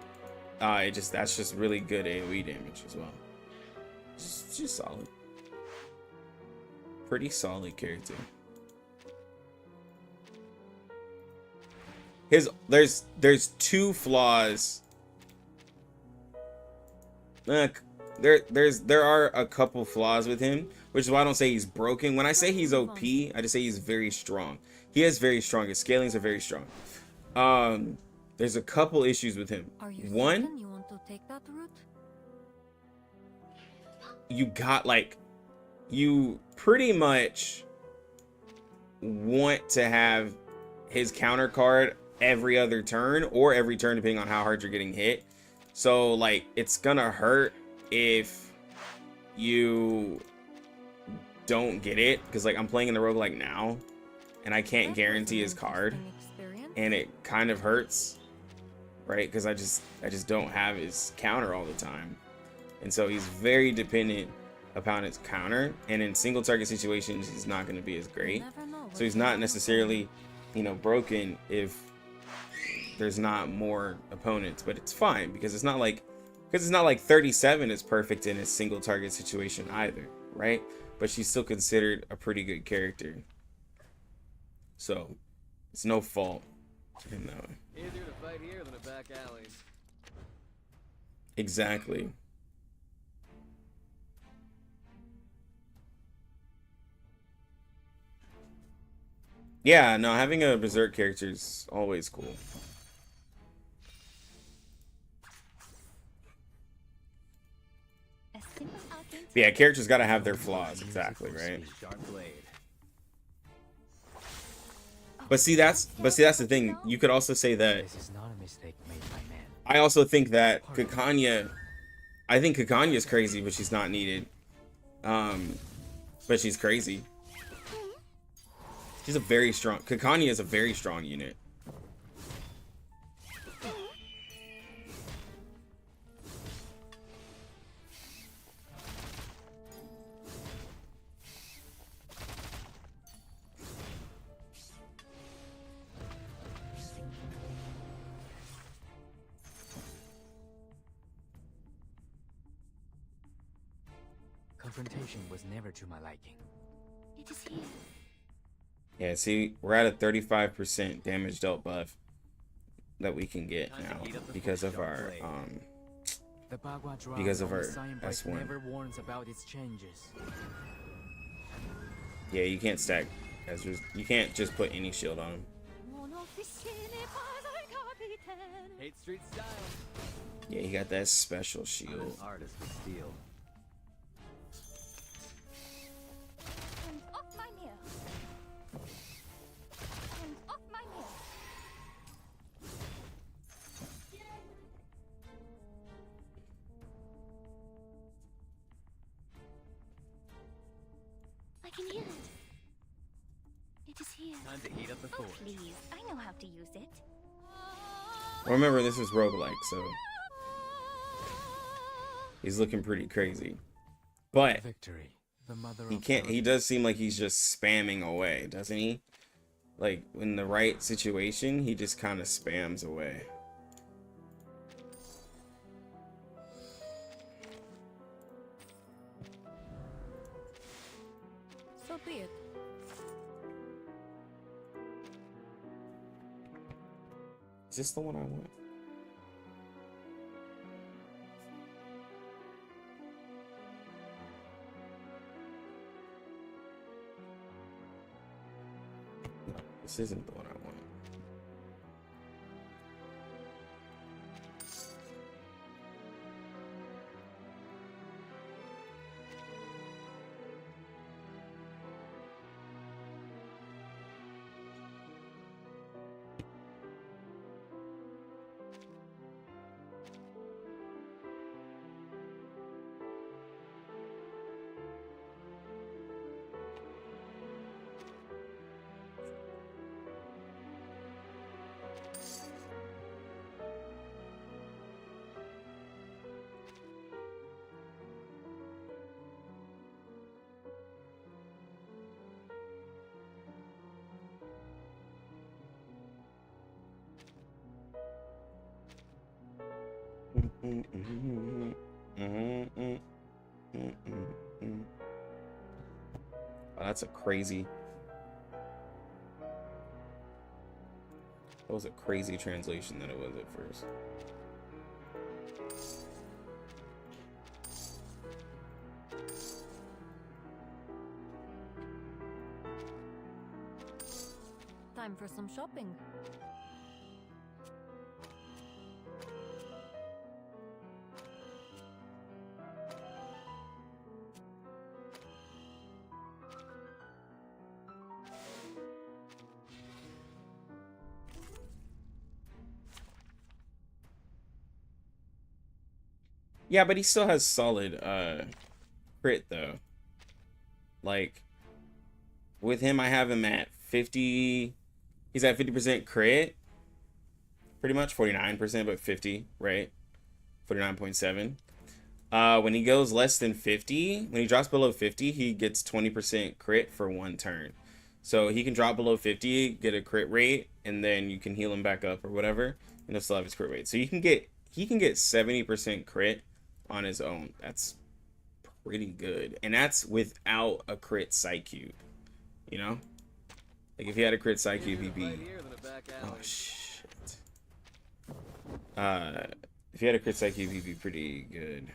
Speaker 1: That's just really good AoE damage as well. It's just solid. Pretty solid character. There's two flaws. There are a couple flaws with him, which is why I don't say he's broken. When I say he's OP, I just say he's very strong. He has very strong. His scalings are very strong. There's a couple issues with him.
Speaker 2: Are you
Speaker 1: One,
Speaker 2: certain you want to take that route?
Speaker 1: you pretty much want to have his counter card every other turn or every turn, depending on how hard you're getting hit. So like, it's gonna hurt if you don't get it, because like, I'm playing in the roguelike now and I can't guarantee his card, and it kind of hurts, right? Because I just don't have his counter all the time, and so he's very dependent upon his counter, and in single target situations he's not going to be as great. So he's not necessarily, broken if there's not more opponents, but it's fine because it's not like 37 is perfect in a single target situation either, right? But she's still considered a pretty good character, so it's no fault in that way.
Speaker 3: Easier to fight here than a back alley.
Speaker 1: Exactly. Yeah, no, having a berserk character is always cool. Yeah, characters gotta have their flaws, exactly, right?
Speaker 3: Sharp blade.
Speaker 1: But see, that's the thing. You could also say that.
Speaker 5: This is not a mistake made by man.
Speaker 1: I also think that Kakanya. I think Kakanya is crazy, but she's not needed. But she's crazy. She's a very strong. Kakanya is a very strong unit.
Speaker 5: Confrontation was never to my liking.
Speaker 4: It is here.
Speaker 1: Yeah, see, we're at a 35% damage dealt buff that we can get now because of our
Speaker 5: The Bagua Drown
Speaker 1: because of
Speaker 5: on the
Speaker 1: our
Speaker 5: sign break
Speaker 1: S1.
Speaker 5: never warns about its changes.
Speaker 1: Yeah, you can't stack Ezra's. You can't just put any shield on him.
Speaker 2: Mon officier n'est pas un capitaine.
Speaker 3: 8th Street style.
Speaker 1: Yeah, he got that special
Speaker 3: I'm
Speaker 1: shield.
Speaker 3: an artist with steel.
Speaker 4: And off my mirror. And off my mirror. I can hear it. It is here.
Speaker 3: Time to heat up the
Speaker 4: Oh,
Speaker 3: forge.
Speaker 4: please. I know how to use it.
Speaker 1: Well, remember, this is roguelike, so he's looking pretty crazy. But
Speaker 5: Victory. The mother
Speaker 1: he
Speaker 5: of
Speaker 1: can't. He
Speaker 5: Paradise.
Speaker 1: does seem like he's just spamming away, doesn't he? Like in the right situation, he just kind of spams away.
Speaker 2: So be it.
Speaker 1: Is this the one I want? No, this isn't the one I want. Oh, that's a crazy. That was a crazy translation that it was at first.
Speaker 2: Time for some shopping.
Speaker 1: Yeah, but he still has solid crit though. Like with him, I have him at 50. He's at 50% crit. Pretty much 49%, but 50, right? 49.7. When he goes less than 50, when he drops below 50, he gets 20% crit for one turn. So he can drop below 50, get a crit rate, and then you can heal him back up or whatever, and he'll still have his crit rate. So he can get 70% crit on his own. That's pretty good. And that's without a crit psych cube. You know? Like if he had a crit psych cube, he'd be... Oh shit. If he had a crit psych cube, he'd be pretty good.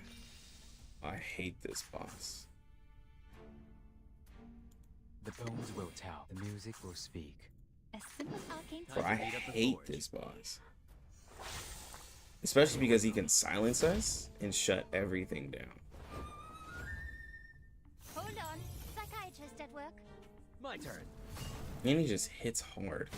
Speaker 1: I hate this boss.
Speaker 5: The bones will tell. The music will speak.
Speaker 2: A simple arcane
Speaker 1: Bro, I hate this boss. Especially because he can silence us and shut everything down.
Speaker 4: Hold on. Psychiatrist at work.
Speaker 3: My turn.
Speaker 1: And he just hits hard.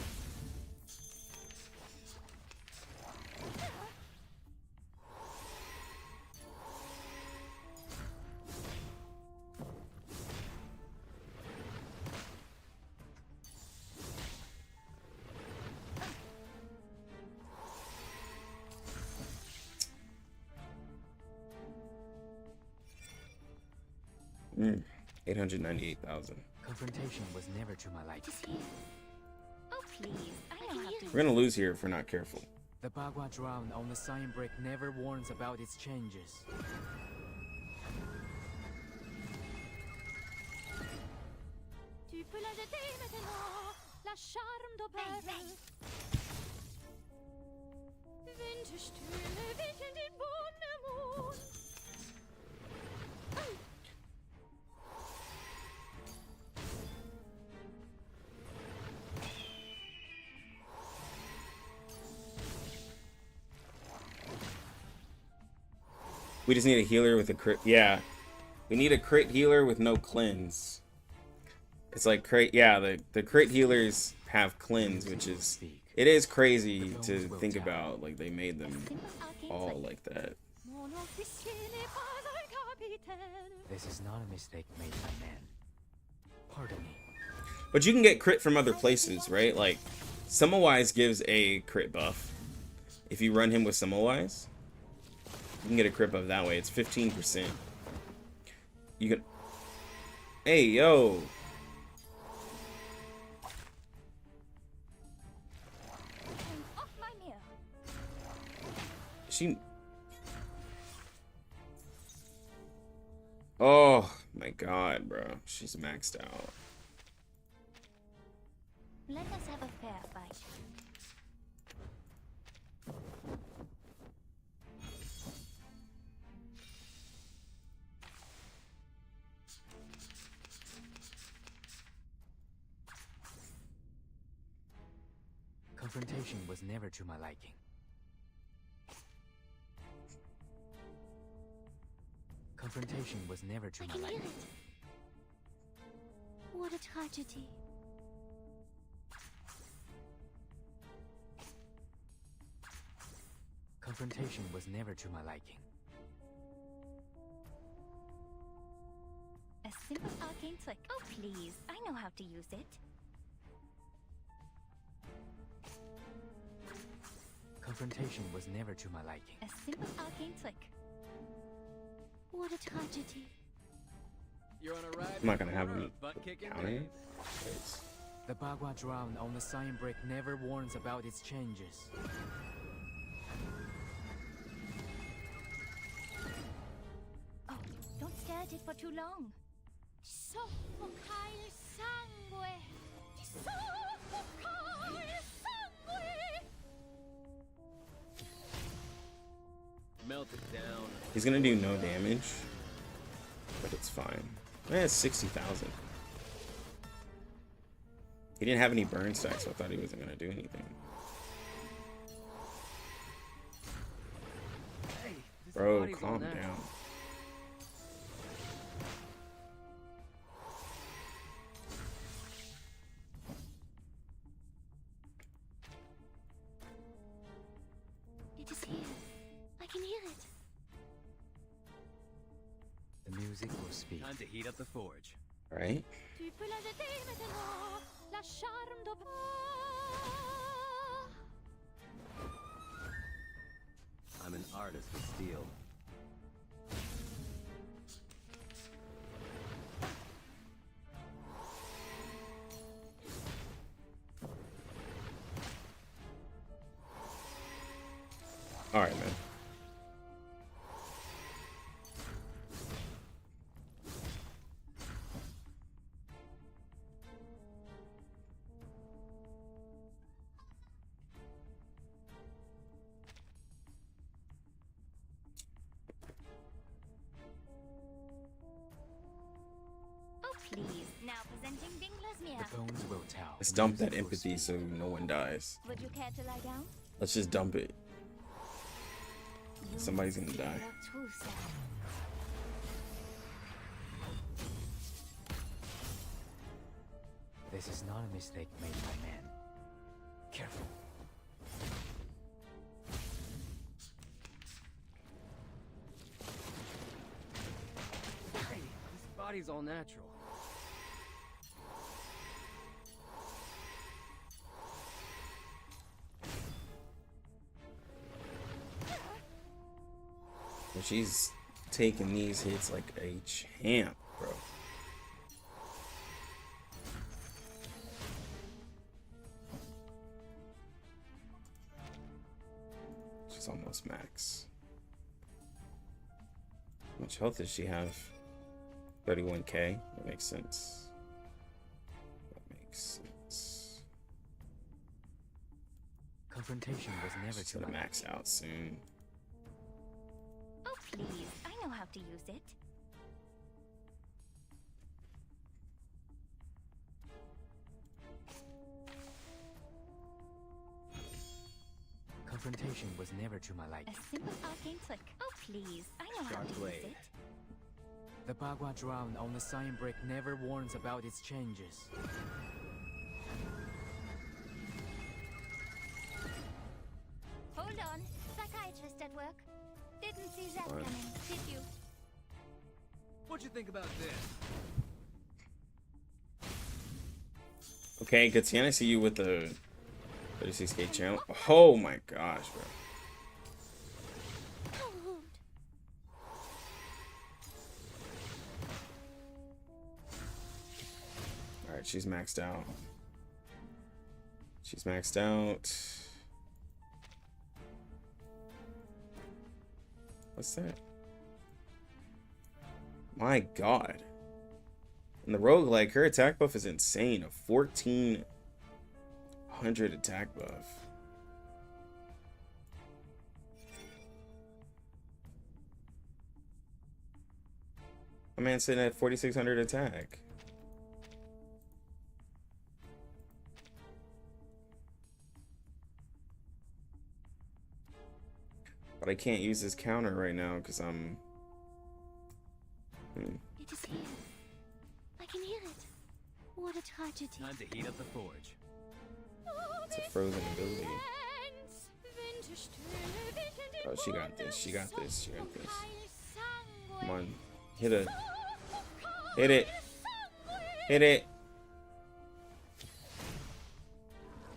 Speaker 1: Mm, 898,000.
Speaker 5: Confrontation was never to my liking.
Speaker 4: It is here. Oh, please. I know how to.
Speaker 1: We're gonna lose here if we're not careful.
Speaker 5: The Bagua Drown on the sign break never warns about its changes.
Speaker 2: peux l'arrêter maintenant. La charme d'Auberge. Winterstürme wickeln den Wonnemond.
Speaker 1: We just need a healer with a crit. Yeah, we need a crit healer with no cleanse. It's like crit. Yeah, the crit healers have cleanse, which is, it is crazy to think about. Like they made them all like that.
Speaker 2: Mon officier n'est pas un capitaine.
Speaker 5: This is not a mistake made by man. Pardon me.
Speaker 1: But you can get crit from other places, right? Like Summowise gives a crit buff. If you run him with Summowise, you can get a crit buff that way. It's 15%. You can. Hey, yo.
Speaker 4: Off my meal.
Speaker 1: She. Oh my god, bro. She's maxed out.
Speaker 4: Let us have a fair fight.
Speaker 5: Confrontation was never to my liking. Confrontation was never to
Speaker 4: I
Speaker 5: my
Speaker 4: can hear
Speaker 5: liking.
Speaker 4: it. What a tragedy.
Speaker 5: Confrontation was never to my liking.
Speaker 4: A simple arcane trick. Oh, please. I know how to use it.
Speaker 5: Confrontation was never to my liking.
Speaker 4: A simple arcane trick. What a tragedy.
Speaker 3: You're on a ride.
Speaker 1: I'm not gonna have
Speaker 3: or
Speaker 1: any
Speaker 3: a butt kicking
Speaker 1: counter.
Speaker 3: day?
Speaker 1: It's-
Speaker 5: The Bagua drown on the sign brick never warns about its changes.
Speaker 4: Oh, don't stare at it for too long.
Speaker 2: Soffoca il sangue. Ti soffoca il sangue.
Speaker 3: Melt it down.
Speaker 1: He's gonna do no damage, but it's fine. It's 60,000. He didn't have any burn stacks, so I thought he wasn't gonna do anything.
Speaker 3: Hey, this
Speaker 1: Bro,
Speaker 3: body's all
Speaker 1: calm
Speaker 3: natural.
Speaker 1: down.
Speaker 4: It is here. I can hear it.
Speaker 5: The music will speak.
Speaker 3: Time to heat up the forge.
Speaker 1: Right?
Speaker 2: Tu peux l'arrêter maintenant. La charme d'Auberge.
Speaker 3: I'm an artist with steel.
Speaker 1: All right, man.
Speaker 4: Oh, please. Now presenting Dingler's
Speaker 5: The
Speaker 4: Mirror.
Speaker 5: bones will tell.
Speaker 1: Let's
Speaker 5: The
Speaker 1: dump that
Speaker 5: music will
Speaker 1: empathy
Speaker 5: speak.
Speaker 1: so no one dies.
Speaker 4: Would you care to lie down?
Speaker 1: Let's just dump it.
Speaker 4: You
Speaker 1: Somebody's gonna
Speaker 4: must
Speaker 1: die.
Speaker 4: feel our true self.
Speaker 5: This is not a mistake made by man. Careful.
Speaker 3: Hey, this body's all natural.
Speaker 1: But she's taking these hits like a champ, bro. She's almost max. How much health does she have? 31k. That makes sense. sense.
Speaker 5: Confrontation was never
Speaker 1: She's
Speaker 5: to
Speaker 1: gonna
Speaker 5: my
Speaker 1: max out soon.
Speaker 4: Oh, please. I know how to use it.
Speaker 5: Confrontation was never to my liking.
Speaker 4: A simple arcane trick. Oh, please. I know how
Speaker 3: Sharp
Speaker 4: to
Speaker 3: blade.
Speaker 4: use it.
Speaker 5: The Bagua drown on the sign brick never warns about its changes.
Speaker 4: Hold on. Psychiatrist at work. Didn't see that
Speaker 1: What?
Speaker 4: coming, did you?
Speaker 3: What'd you think about this?
Speaker 1: Okay, Gatian, I see you with the 36K channel. Oh my gosh, bro. Alright, she's maxed out. She's maxed out. What's that? My god. In the roguelike, her attack buff is insane. A 1400 attack buff. My man's sitting at 4600 attack. But I can't use this counter right now because I'm...
Speaker 4: It is here. I can hear it. What a tragedy.
Speaker 3: Time to heat up the forge.
Speaker 1: It's a frozen ability. Oh, she got this. She got this. She got this. Come on. Hit it. Hit it. Hit it.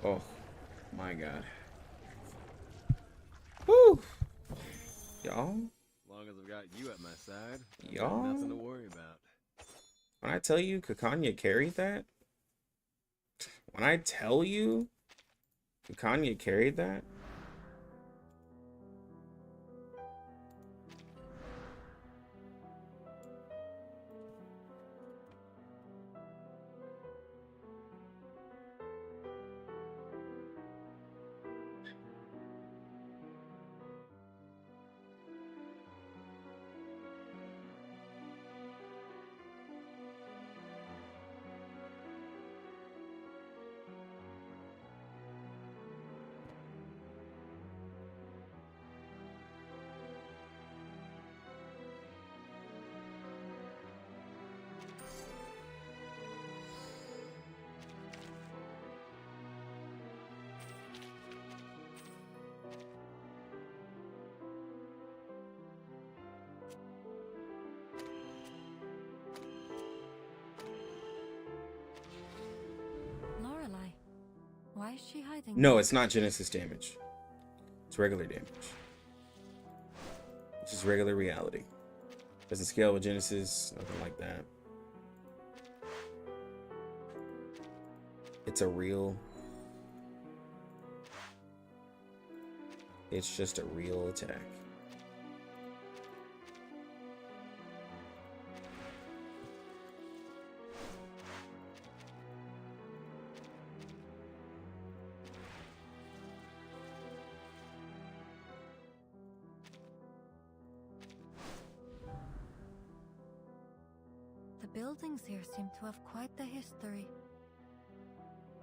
Speaker 1: Oh, my God. Woo! Y'all?
Speaker 3: As long as I've got you at my side, I've got
Speaker 1: Y'all?
Speaker 3: nothing to worry about.
Speaker 1: When I tell you Kakanya carried that? When I tell you Kakanya carried that?
Speaker 2: Lorelei, why is she hiding?
Speaker 1: No, it's not Genesis damage. It's regular damage. It's just regular reality. Doesn't scale with Genesis, nothing like that. It's a real... It's just a real attack.
Speaker 2: The buildings here seem to have quite the history.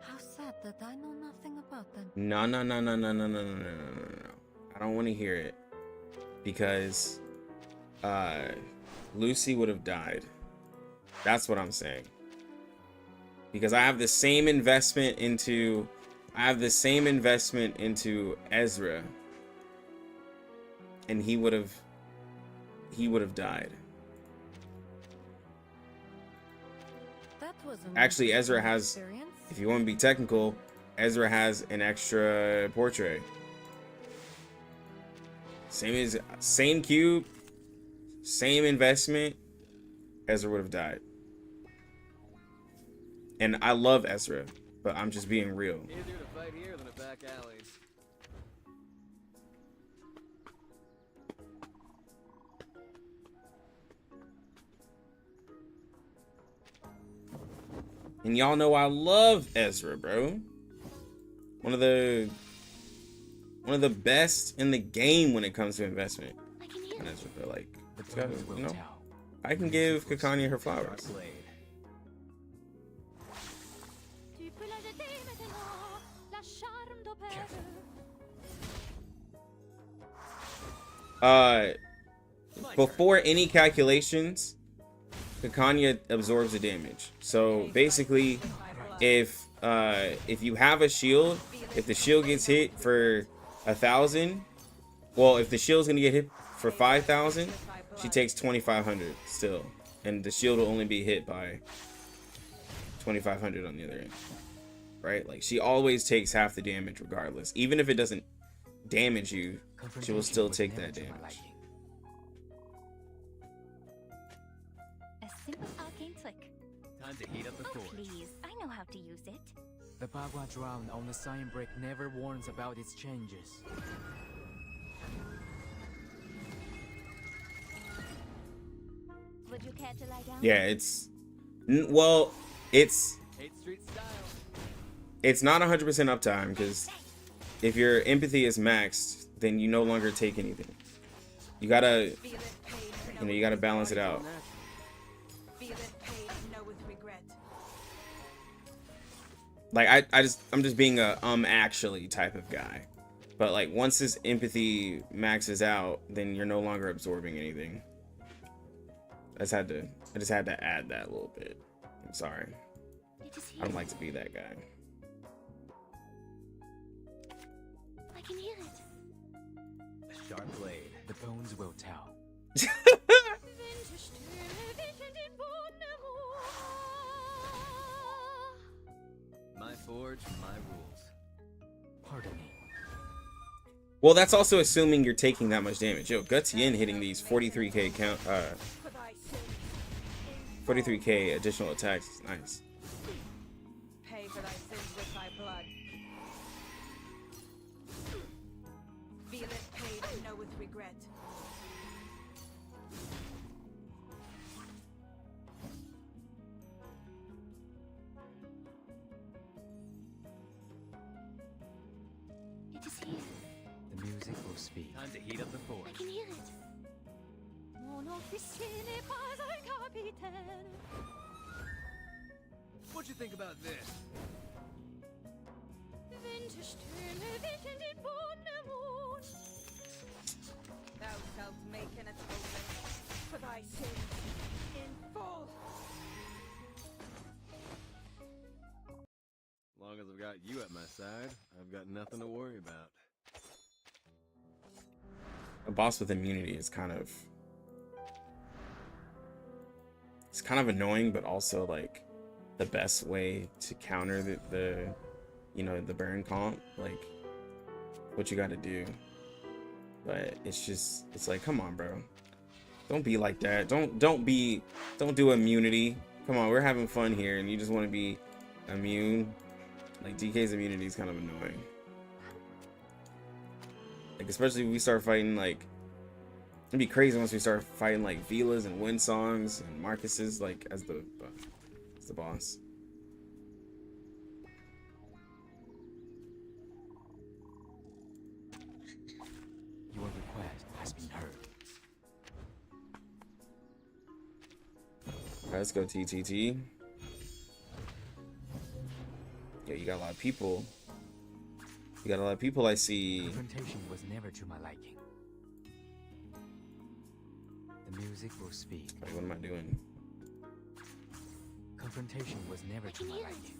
Speaker 2: How sad that I know nothing about them.
Speaker 1: No, no, no, no, no, no, no, no, no, no, no. I don't want to hear it. Because Lucy would have died. That's what I'm saying. Because I have the same investment into Ezra. And he would have died.
Speaker 2: That was an
Speaker 1: Actually, Ezra
Speaker 2: interesting
Speaker 1: has,
Speaker 2: experience.
Speaker 1: if you want to be technical, Ezra has an extra portrait. Same cube, same investment. Ezra would have died. And I love Ezra, but I'm just being real.
Speaker 3: Easier to fight here than a back alley.
Speaker 1: And y'all know I love Ezra, bro. One of the best in the game when it comes to investment.
Speaker 4: I can hear
Speaker 1: And
Speaker 4: it.
Speaker 1: Ezra, but like,
Speaker 5: The
Speaker 1: it's gotta,
Speaker 5: tones will
Speaker 1: you know,
Speaker 5: tell.
Speaker 1: I can give Kakanya her flowers.
Speaker 3: Blade.
Speaker 4: Tu peux la jeter maintenant, la charme d'opère.
Speaker 1: Before any calculations, Kakanya absorbs the damage. So basically, if you have a shield, if the shield gets hit for 1,000, well, if the shield's gonna get hit for 5,000, she takes 2,500 still, and the shield will only be hit by 2,500 on the other end, right? Like she always takes half the damage regardless, even if it doesn't damage you, she will still take that damage.
Speaker 4: A simple arcane trick.
Speaker 3: Time to heat up the
Speaker 4: Oh,
Speaker 3: forge.
Speaker 4: please. I know how to use it.
Speaker 5: The Bagua drown on the sign brick never warns about its changes.
Speaker 4: Would you care to lie down?
Speaker 1: Yeah, well, it's
Speaker 3: 8th Street style.
Speaker 1: not 100% uptime, because if your empathy is maxed, then you no longer take anything. You gotta, you gotta balance it out. Like I'm just being a actually type of guy. But like once his empathy maxes out, then you're no longer absorbing anything. I just had to add that a little bit. I'm sorry.
Speaker 4: It is
Speaker 1: I
Speaker 4: here.
Speaker 1: don't like to be that guy.
Speaker 4: I can hear it.
Speaker 3: A sharp blade.
Speaker 5: The bones will tell.
Speaker 3: My forge, my rules.
Speaker 5: Pardon me.
Speaker 1: Well, that's also assuming you're taking that much damage. Yo, Guts Yin hitting these 43k count 43k additional attacks is nice.
Speaker 6: Pay for thy sins with thy blood. Feel it paid and know with regret.
Speaker 4: It is here.
Speaker 5: The music will speak.
Speaker 3: Time to heat up the
Speaker 4: I
Speaker 3: forge.
Speaker 4: can hear it. Mon officier n'est pas un capitaine.
Speaker 3: What'd you think about this?
Speaker 6: Thou shalt make an atonement for thy sins in full.
Speaker 3: As long as I've got you at my side, I've got nothing to worry about.
Speaker 1: A boss with immunity is kind of annoying, but also like the best way to counter the the burn comp, like what you got to do. But it's like, come on, bro, don't be like that. Don't do immunity. Come on, we're having fun here, and you just want to be immune. Like DK's immunity is kind of annoying. Like especially if we start fighting, like it'd be crazy once we start fighting like Vilas and Windsongs and Marcus's like as the boss.
Speaker 5: Your request has been heard.
Speaker 1: Alright, let's go TTT. Yeah, you got a lot of people. You got a lot of people I see.
Speaker 5: Confrontation was never to my liking. The music will speak.
Speaker 1: Like, what am I doing?
Speaker 5: Confrontation was never to my
Speaker 4: hear it.
Speaker 5: liking.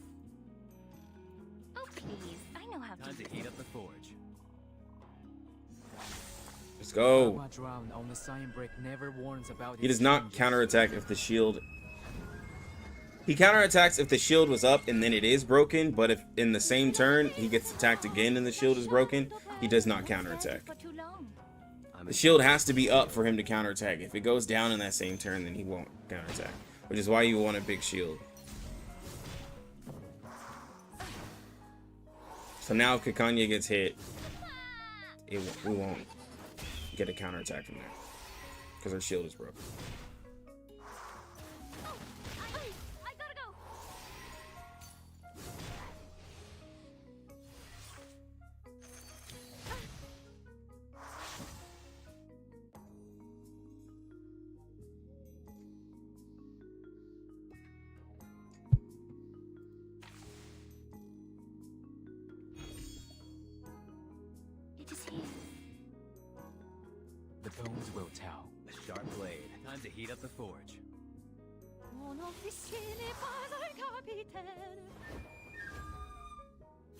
Speaker 4: Oh, please. I know how to
Speaker 3: Time
Speaker 4: use
Speaker 3: to heat
Speaker 4: it.
Speaker 3: up the forge.
Speaker 1: Let's go.
Speaker 5: Bagua drown on the sign brick never warns about
Speaker 1: He
Speaker 5: its
Speaker 1: does not
Speaker 5: changes.
Speaker 1: counterattack if the shield. He counterattacks if the shield was up and then it is broken, but if in the same turn he gets attacked again and the shield is broken, he does not counterattack.
Speaker 4: For too long.
Speaker 3: I'm
Speaker 1: The shield has to be up for him to counterattack. If it goes down in that same turn, then he won't counterattack. Which is why you want a big shield. So now if Kakanya gets hit, we won't get a counterattack from there. Because her shield is broken.
Speaker 4: I gotta go.
Speaker 5: bones will tell.
Speaker 3: A sharp blade. Time to heat up the forge.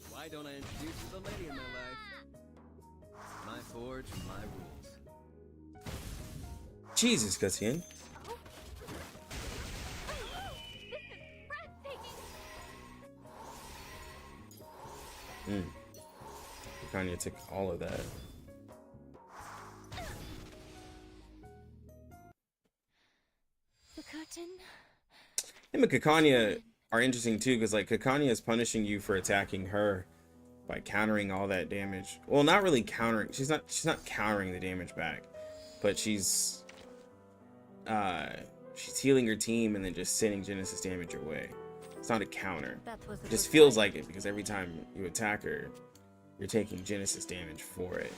Speaker 3: Why don't I introduce you to the lady in my life? My forge, my rules.
Speaker 1: Jesus, Cutscene.
Speaker 4: Oh. This is breathtaking.
Speaker 1: Kanye took all of that.
Speaker 4: The curtain.
Speaker 1: Him and Kakanya are interesting too, because like Kakanya is punishing you for attacking her by countering all that damage. Well, not really countering. She's not countering the damage back, but she's healing her team and then just sending Genesis damage your way. It's not a counter. It just feels like it because every time you attack her, you're taking Genesis damage for it.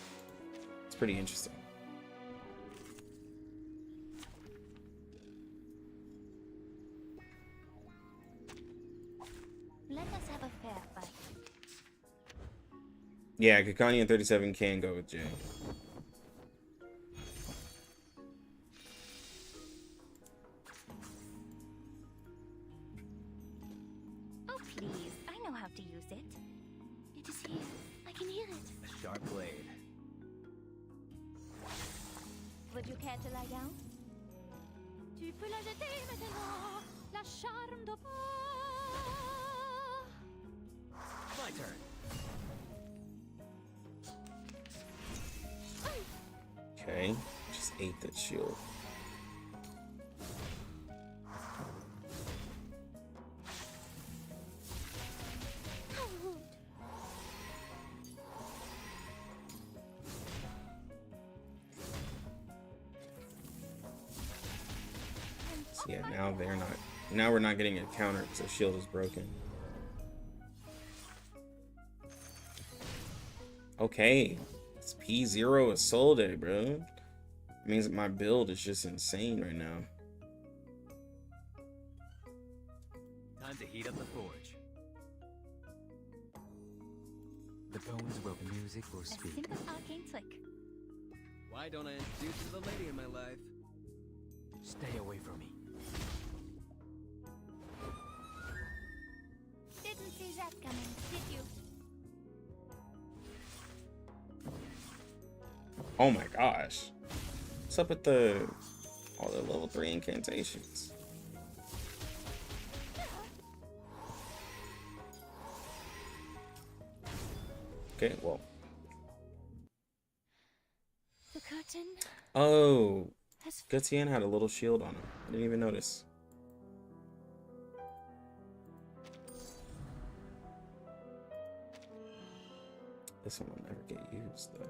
Speaker 1: It's pretty interesting.
Speaker 4: Let us have a fair fight.
Speaker 1: Yeah, Kakanya and 37 can go with Jay.
Speaker 4: Oh, please. I know how to use it. It is here. I can hear it.
Speaker 3: A sharp blade.
Speaker 4: Would you care to lie down? Tu peux la jeter maintenant, la charme de
Speaker 3: My turn.
Speaker 1: Okay, just ate that shield. So yeah, now they're not. Now we're not getting a counter because the shield is broken. Okay, it's P0 Isolde, bro. It means that my build is just insane right now.
Speaker 3: Time to heat up the forge.
Speaker 5: The bones will, the music will
Speaker 4: a
Speaker 5: speak.
Speaker 4: simple arcane trick.
Speaker 3: Why don't I introduce you to the lady in my life?
Speaker 5: Stay away from me.
Speaker 4: Didn't see that coming, did you?
Speaker 1: Oh my gosh. What's up with all the level 3 incantations? Okay, well.
Speaker 4: The curtain
Speaker 1: Oh,
Speaker 4: has
Speaker 1: Gutian had a little shield on him. I didn't even notice. This one will never get used though.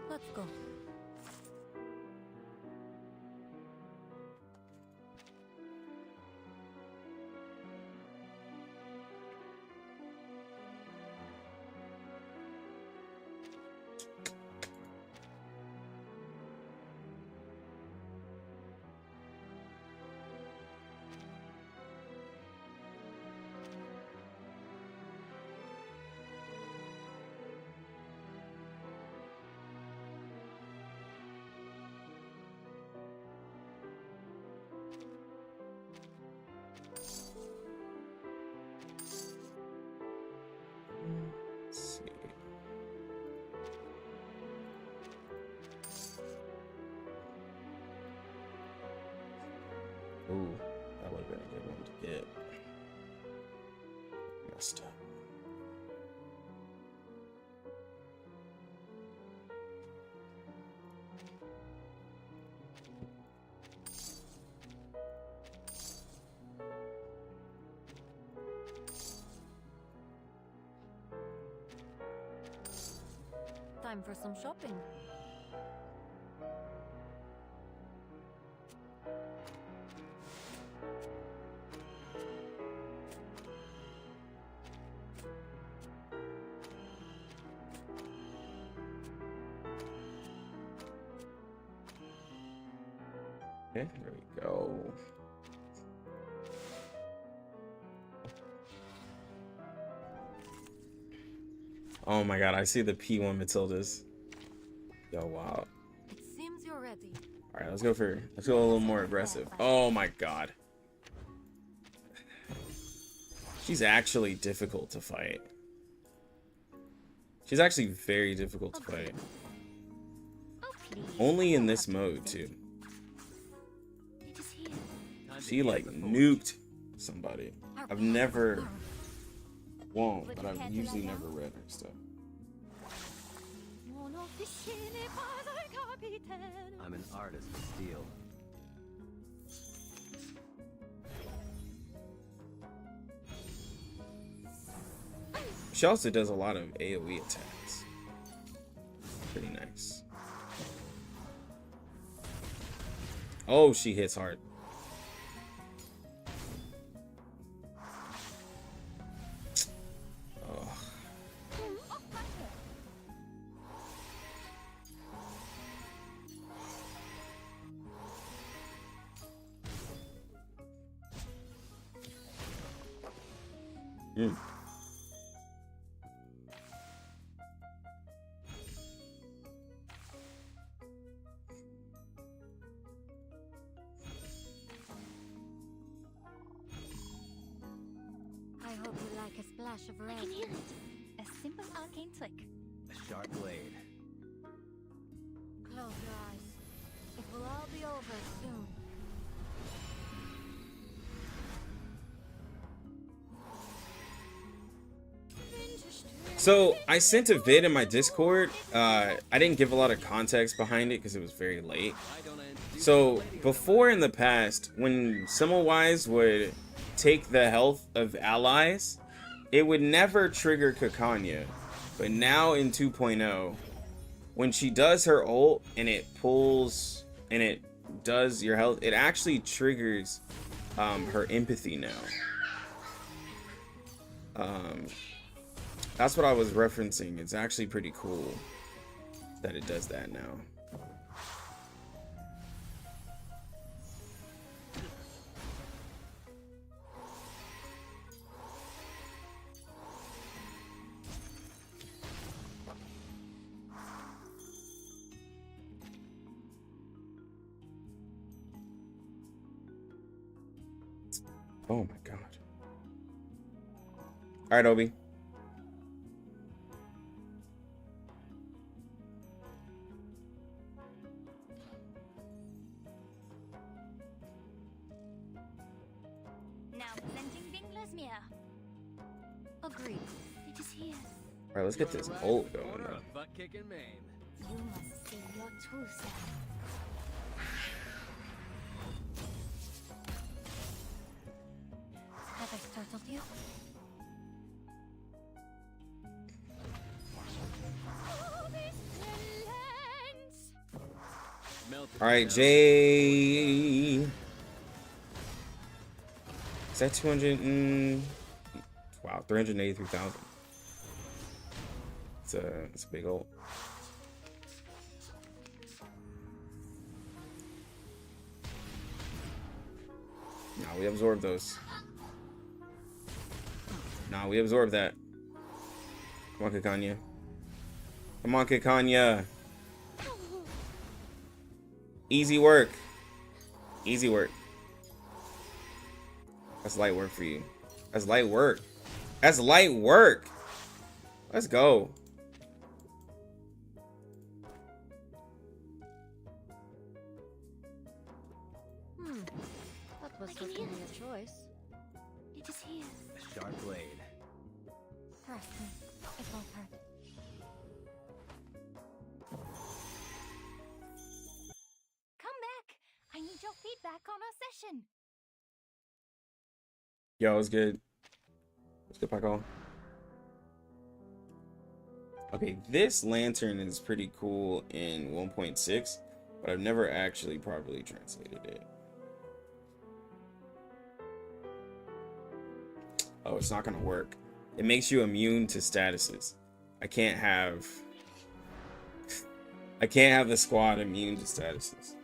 Speaker 2: Let's go.
Speaker 1: Let's see. Ooh, that would have been a good one to get. Messed up.
Speaker 2: Time for some shopping.
Speaker 1: Okay, there we go. Oh my god, I see the P1 Matildas. Yo, wow.
Speaker 2: It seems you're ready.
Speaker 1: All right, let's go a little more aggressive. Oh my god. She's actually difficult to fight. She's actually very difficult to fight.
Speaker 4: Oh, please.
Speaker 1: Only in this mode too.
Speaker 4: It is here.
Speaker 1: She like nuked somebody. I've never won, but I've usually never read her stuff.
Speaker 3: I'm an artist of steel.
Speaker 1: She also does a lot of AoE attacks. Pretty nice. Oh, she hits hard. Oh. Mm.
Speaker 2: I hope you like a splash of
Speaker 4: I
Speaker 2: red.
Speaker 4: can hear it. A simple arcane trick.
Speaker 3: A sharp blade.
Speaker 2: Close your eyes. It will all be over soon.
Speaker 1: So I sent a vid in my Discord. I didn't give a lot of context behind it because it was very late.
Speaker 3: Why don't I introduce
Speaker 1: So before in the past, when Semmelweis would take the health of allies, it would never trigger Kakanya. But now in 2.0, when she does her ult and it pulls and it does your health, it actually triggers her empathy now. That's what I was referencing. It's actually pretty cool that it does that now. Oh my god. All right, Obi.
Speaker 4: Now presenting Binglasmere.
Speaker 2: Agreed.
Speaker 4: It is here.
Speaker 1: All right, let's get this ult going
Speaker 3: order
Speaker 1: though.
Speaker 3: of butt kicking Maine.
Speaker 4: You must see your true self.
Speaker 2: Have I startled you?
Speaker 3: Melted
Speaker 1: All right,
Speaker 3: down.
Speaker 1: Jay. Is that 200? Wow, 383,000. It's a big ult. Nah, we absorb those. Nah, we absorb that. Come on, Kakanya. Come on, Kakanya. Easy work. Easy work. That's light work for you. That's light work. That's light work. Let's go.
Speaker 2: That was
Speaker 4: I can
Speaker 2: certainly
Speaker 4: hear
Speaker 2: a choice.
Speaker 4: It is here.
Speaker 3: A sharp blade.
Speaker 2: Trust me, it won't hurt.
Speaker 4: Come back. I need your feedback on our session.
Speaker 1: Yo, it was good. Let's get back on. Okay, this lantern is pretty cool in 1.6, but I've never actually properly translated it. Oh, it's not gonna work. It makes you immune to statuses. I can't have the squad immune to statuses.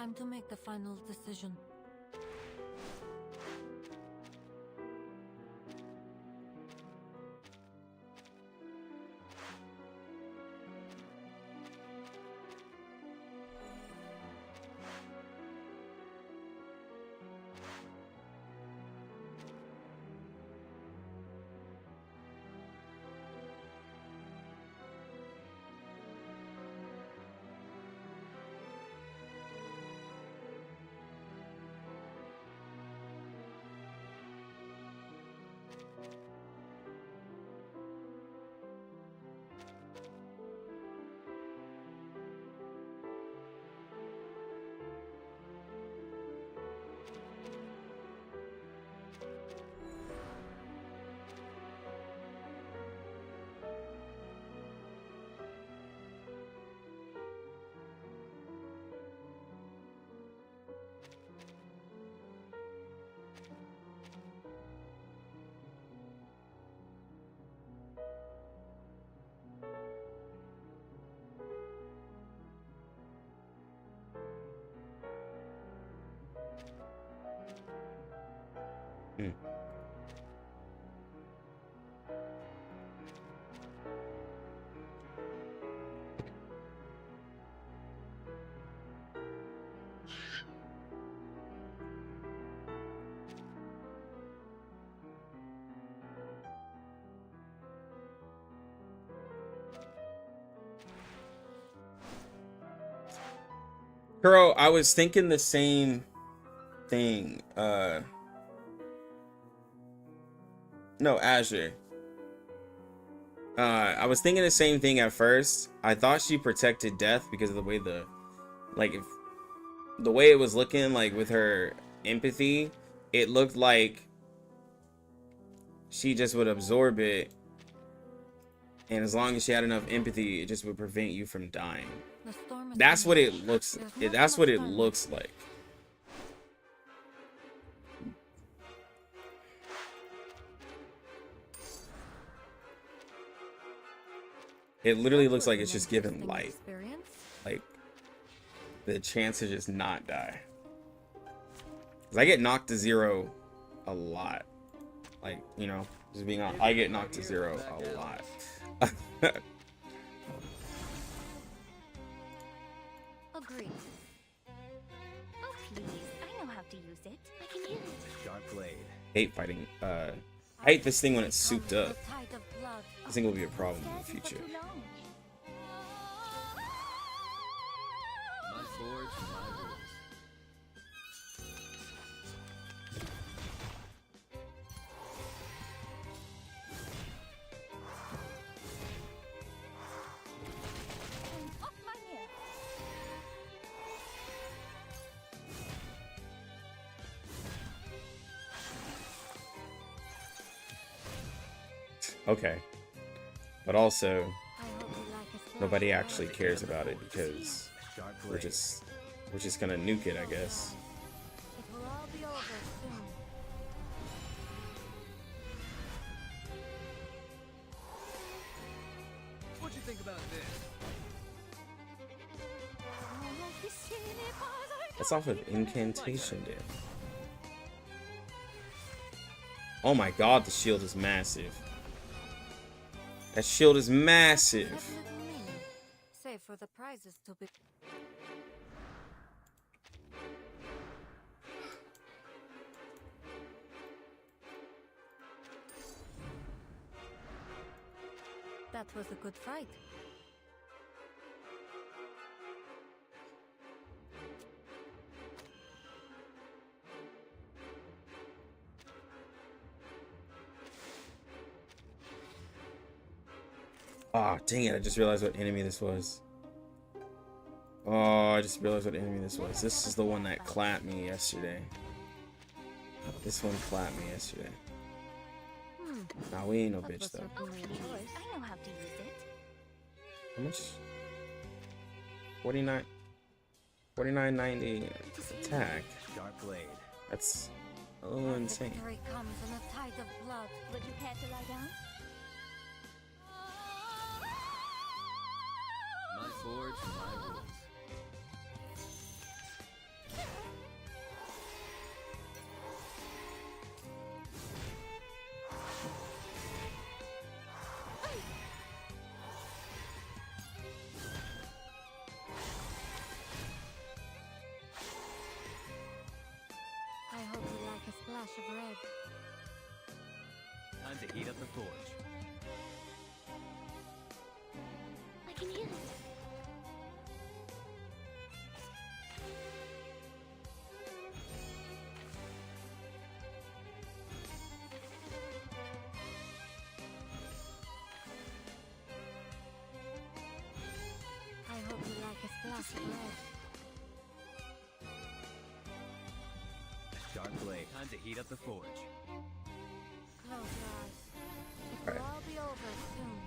Speaker 2: Time to make the final decision.
Speaker 1: Girl, I was thinking the same thing. No, Azure. I was thinking the same thing at first. I thought she protected Death because of the way the way it was looking, like with her empathy, it looked like she just would absorb it, and as long as she had enough empathy, it just would prevent you from dying. That's what it looks. That's what it looks like. It literally looks like it's just given light. Like the chance to just not die. 'Cause I get knocked to zero a lot. Like, you know, just being honest, I get knocked to zero a lot.
Speaker 4: Agreed. Oh, please. I know how to use it. I can use it.
Speaker 3: Sharp blade.
Speaker 1: Hate fighting. I hate this thing when it's souped up. I think it will be a problem in the future.
Speaker 3: My forge, my rules.
Speaker 4: Off my ear.
Speaker 1: Okay. But also, nobody actually cares about it because
Speaker 3: Sharp
Speaker 1: we're
Speaker 3: blade.
Speaker 1: just gonna nuke it, I guess.
Speaker 2: It will all be over soon.
Speaker 3: What you think about this?
Speaker 1: That's off of Incantation Dip. Oh my god, the shield is massive. That shield is massive.
Speaker 2: Definitely me. Save for the prizes to be. That was a good fight.
Speaker 1: Ah, dang it, I just realized what enemy this was. Oh, I just realized what enemy this was. This is the one that clapped me yesterday. This one clapped me yesterday. Nah, we ain't no
Speaker 2: That
Speaker 1: bitch
Speaker 2: was
Speaker 1: though.
Speaker 2: certainly a choice.
Speaker 4: I know how to use it.
Speaker 1: How much? 49. 49.90 attack.
Speaker 3: Sharp blade.
Speaker 1: That's a little insane.
Speaker 2: Victory comes in a tide of blood.
Speaker 4: Would you care to lie down?
Speaker 3: My forge, my rules.
Speaker 5: to heat up the forge.
Speaker 4: I can hear it.
Speaker 2: I hope you like a splash of red.
Speaker 5: A sharp blade. Time to heat up the forge.
Speaker 2: Close your eyes. It will
Speaker 1: Alright.
Speaker 2: all be over soon.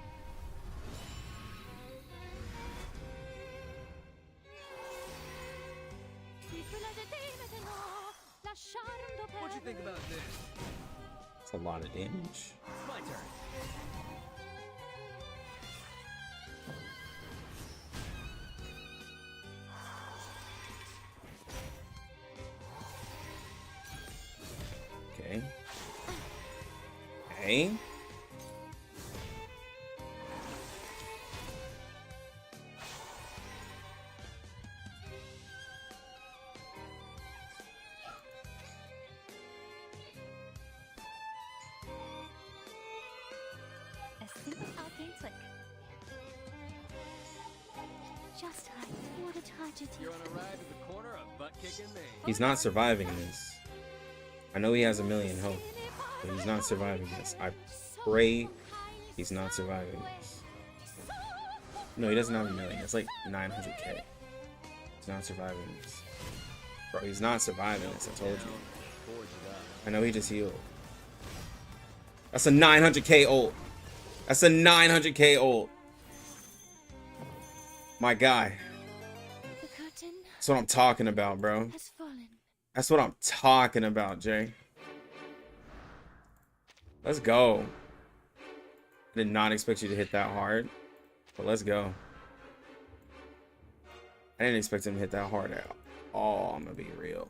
Speaker 3: What'd you think about this?
Speaker 1: It's a lot of damage.
Speaker 3: It's my turn.
Speaker 1: Okay. Okay.
Speaker 4: A simple arcane trick. Just right. What a tragedy.
Speaker 3: You're on a ride to the corner of butt kicking me.
Speaker 1: He's not surviving this. I know he has a million health, but he's not surviving this. I pray he's not surviving this. No, he doesn't have a million. It's like 900k. He's not surviving this. Bro, he's not surviving this. I told you.
Speaker 3: Forge it up.
Speaker 1: I know he just healed. That's a 900k ult. That's a 900k ult. My guy.
Speaker 4: The curtain
Speaker 1: That's what I'm talking about, bro.
Speaker 4: has fallen.
Speaker 1: That's what I'm talking about, Jay. Let's go. I did not expect you to hit that hard, but let's go. I didn't expect him to hit that hard at all. I'm gonna be real.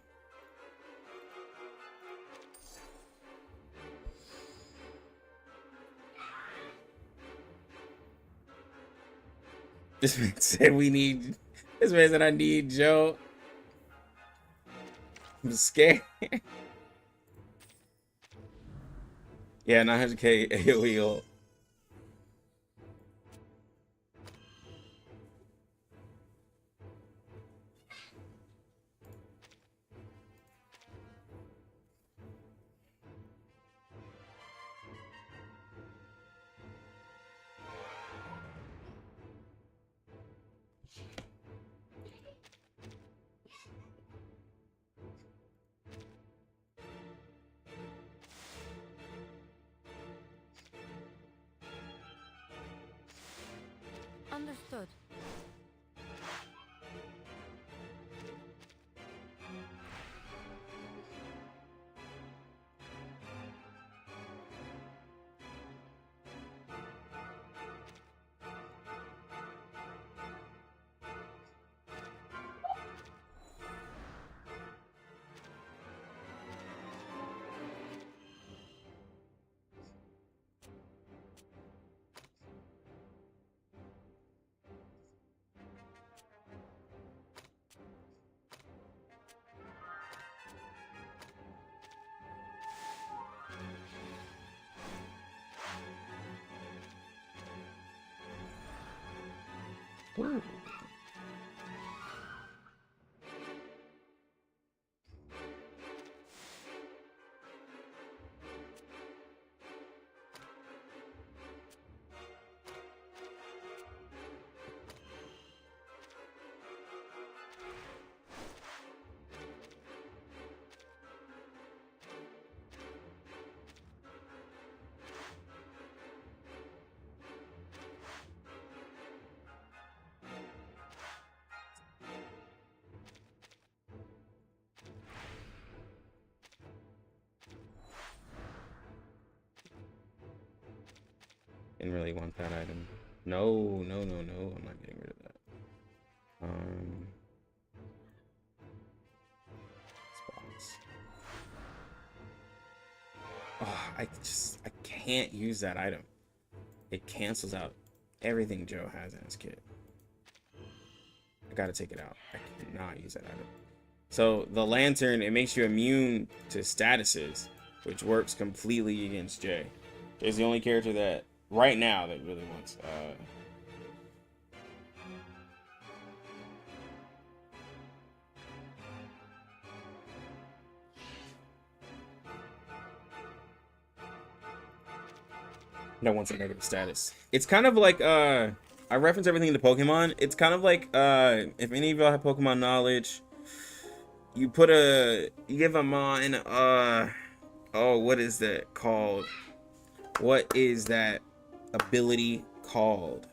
Speaker 1: This man said we need. This man said I need Joe. I'm scared. Yeah, 900k AoE ult.
Speaker 2: Understood.
Speaker 1: Ooh. Didn't really want that item. No, no, no, no. I'm not getting rid of that. Spots. Oh, I can't use that item. It cancels out everything Joe has in his kit. I gotta take it out. I cannot use that item. So the lantern, it makes you immune to statuses, which works completely against Jay. is the only character that right now that really wants. That wants a negative status. It's kind of like I reference everything to Pokemon. It's kind of like if any of y'all have Pokemon knowledge, you give a mon oh, what is that called? What is that ability called?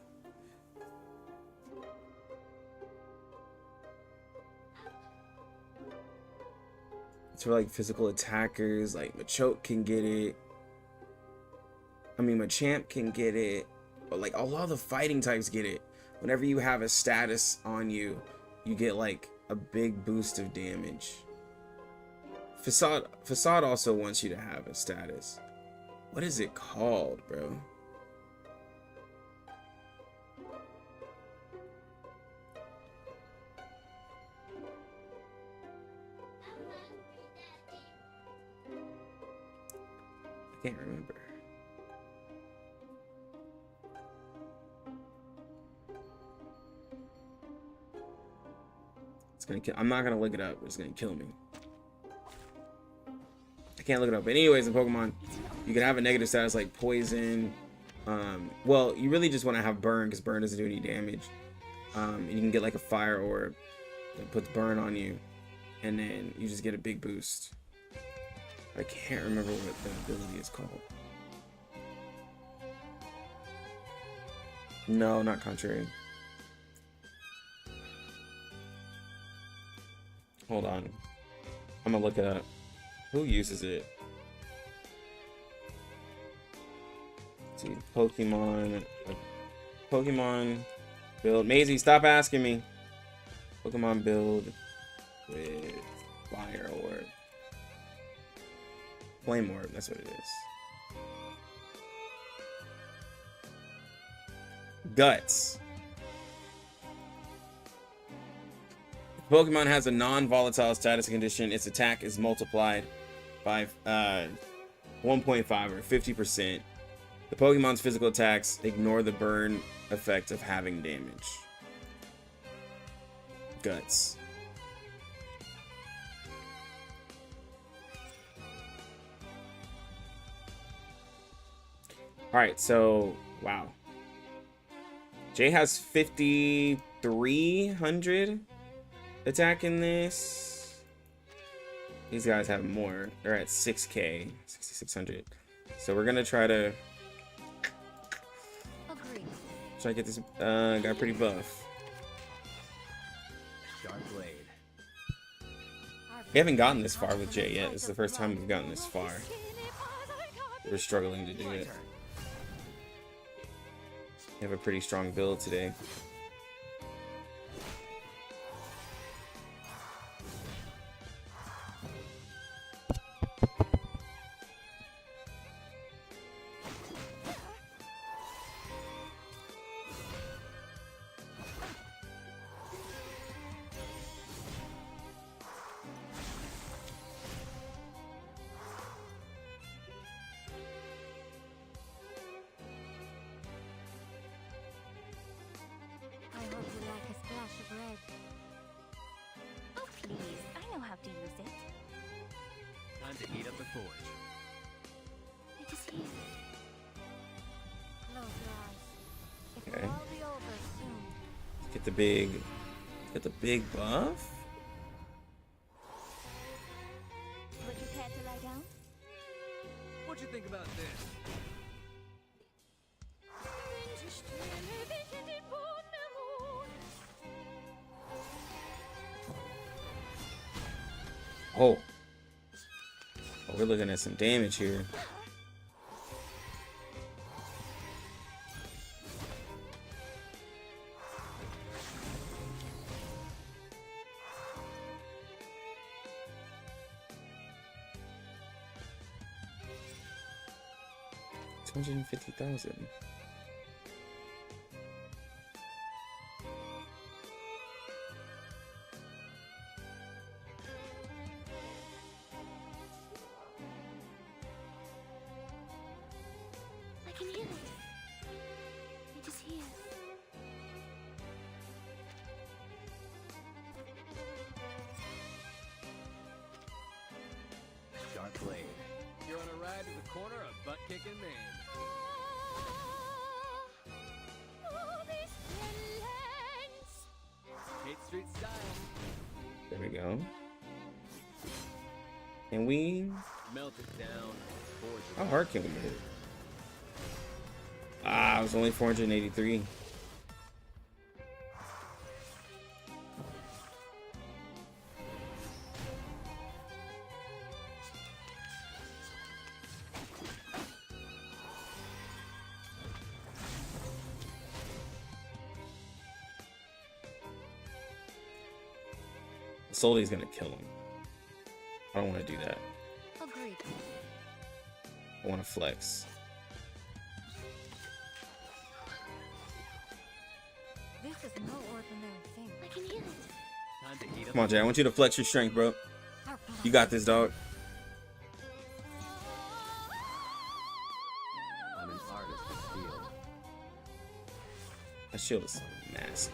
Speaker 1: It's for like physical attackers, like Machoke can get it. I mean, Machamp can get it, but like a lot of the fighting types get it. Whenever you have a status on you, you get like a big boost of damage. Facade also wants you to have a status. What is it called, bro? I can't remember. It's gonna kill. I'm not gonna look it up. It's gonna kill me. I can't look it up. But anyways, in Pokemon, you can have a negative status like poison. Well, you really just want to have burn because burn doesn't do any damage. And you can get like a fire orb that puts burn on you, and then you just get a big boost. I can't remember what the ability is called. No, not contrary. Hold on. I'm gonna look it up. Who uses it? Let's see, Pokemon build. Maisie, stop asking me. Pokemon build with fire orb. Flame orb, that's what it is. Guts. Pokemon has a non-volatile status condition. Its attack is multiplied by 1.5 or 50%. The Pokemon's physical attacks ignore the burn effect of having damage. Guts. Alright, so, wow. Jay has 5,300 attack in this. These guys have more. They're at 6k, 6,600. So we're gonna try to get this guy pretty buff.
Speaker 3: Sharp blade.
Speaker 1: We haven't gotten this far with Jay yet. This is the first time we've gotten this far. We're struggling to do it. We have a pretty strong build today.
Speaker 3: Time to heat up the forge.
Speaker 4: It is here.
Speaker 2: Close your eyes. It
Speaker 1: Okay.
Speaker 2: will all be over soon.
Speaker 1: Get the big buff.
Speaker 4: Would you care to lie down?
Speaker 3: What'd you think about this?
Speaker 1: Oh, we're looking at some damage here. $250,000. go. Can we?
Speaker 3: Melt it down. Forge it
Speaker 1: How
Speaker 3: up.
Speaker 1: hard can we hit it? Ah, it was only 483. Soldy's gonna kill him. I don't want to do that.
Speaker 2: Agreed.
Speaker 1: I want to flex.
Speaker 2: This is no ordinary thing.
Speaker 4: I can hear it.
Speaker 3: Time to heat up.
Speaker 1: Come on, Jay. I want you to flex your strength, bro.
Speaker 2: Our
Speaker 1: You got this, dog.
Speaker 3: I'm an artist of steel.
Speaker 1: That shield is massive.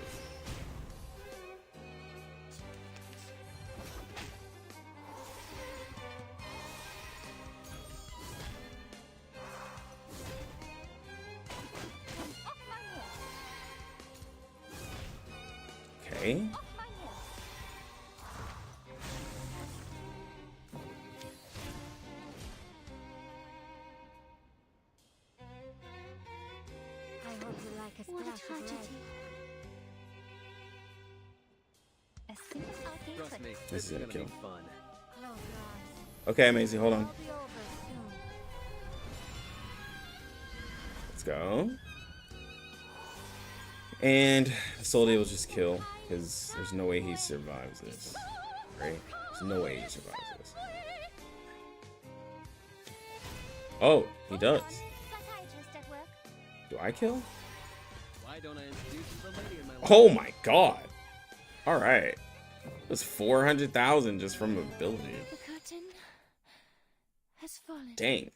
Speaker 1: Okay.
Speaker 2: I hope you like a
Speaker 4: What a
Speaker 2: splash of red.
Speaker 4: tragedy. As soon as I can
Speaker 3: Trust
Speaker 4: click.
Speaker 3: me,
Speaker 1: This
Speaker 3: this
Speaker 1: is
Speaker 3: is
Speaker 1: gonna
Speaker 3: gonna be
Speaker 1: kill.
Speaker 3: fun.
Speaker 2: Close your eyes.
Speaker 1: Okay, Maisie, hold on.
Speaker 2: It'll be over soon.
Speaker 1: Let's go. And Soldy will just kill, because there's no way he survives this. Right? There's no way he survives this. Oh, he does.
Speaker 4: Psychiatrist at work.
Speaker 1: Do I kill?
Speaker 3: Why don't I introduce you to the lady in my life?
Speaker 1: Oh my god. Alright. It was 400,000 just from ability.
Speaker 4: The curtain has fallen.
Speaker 1: Dang.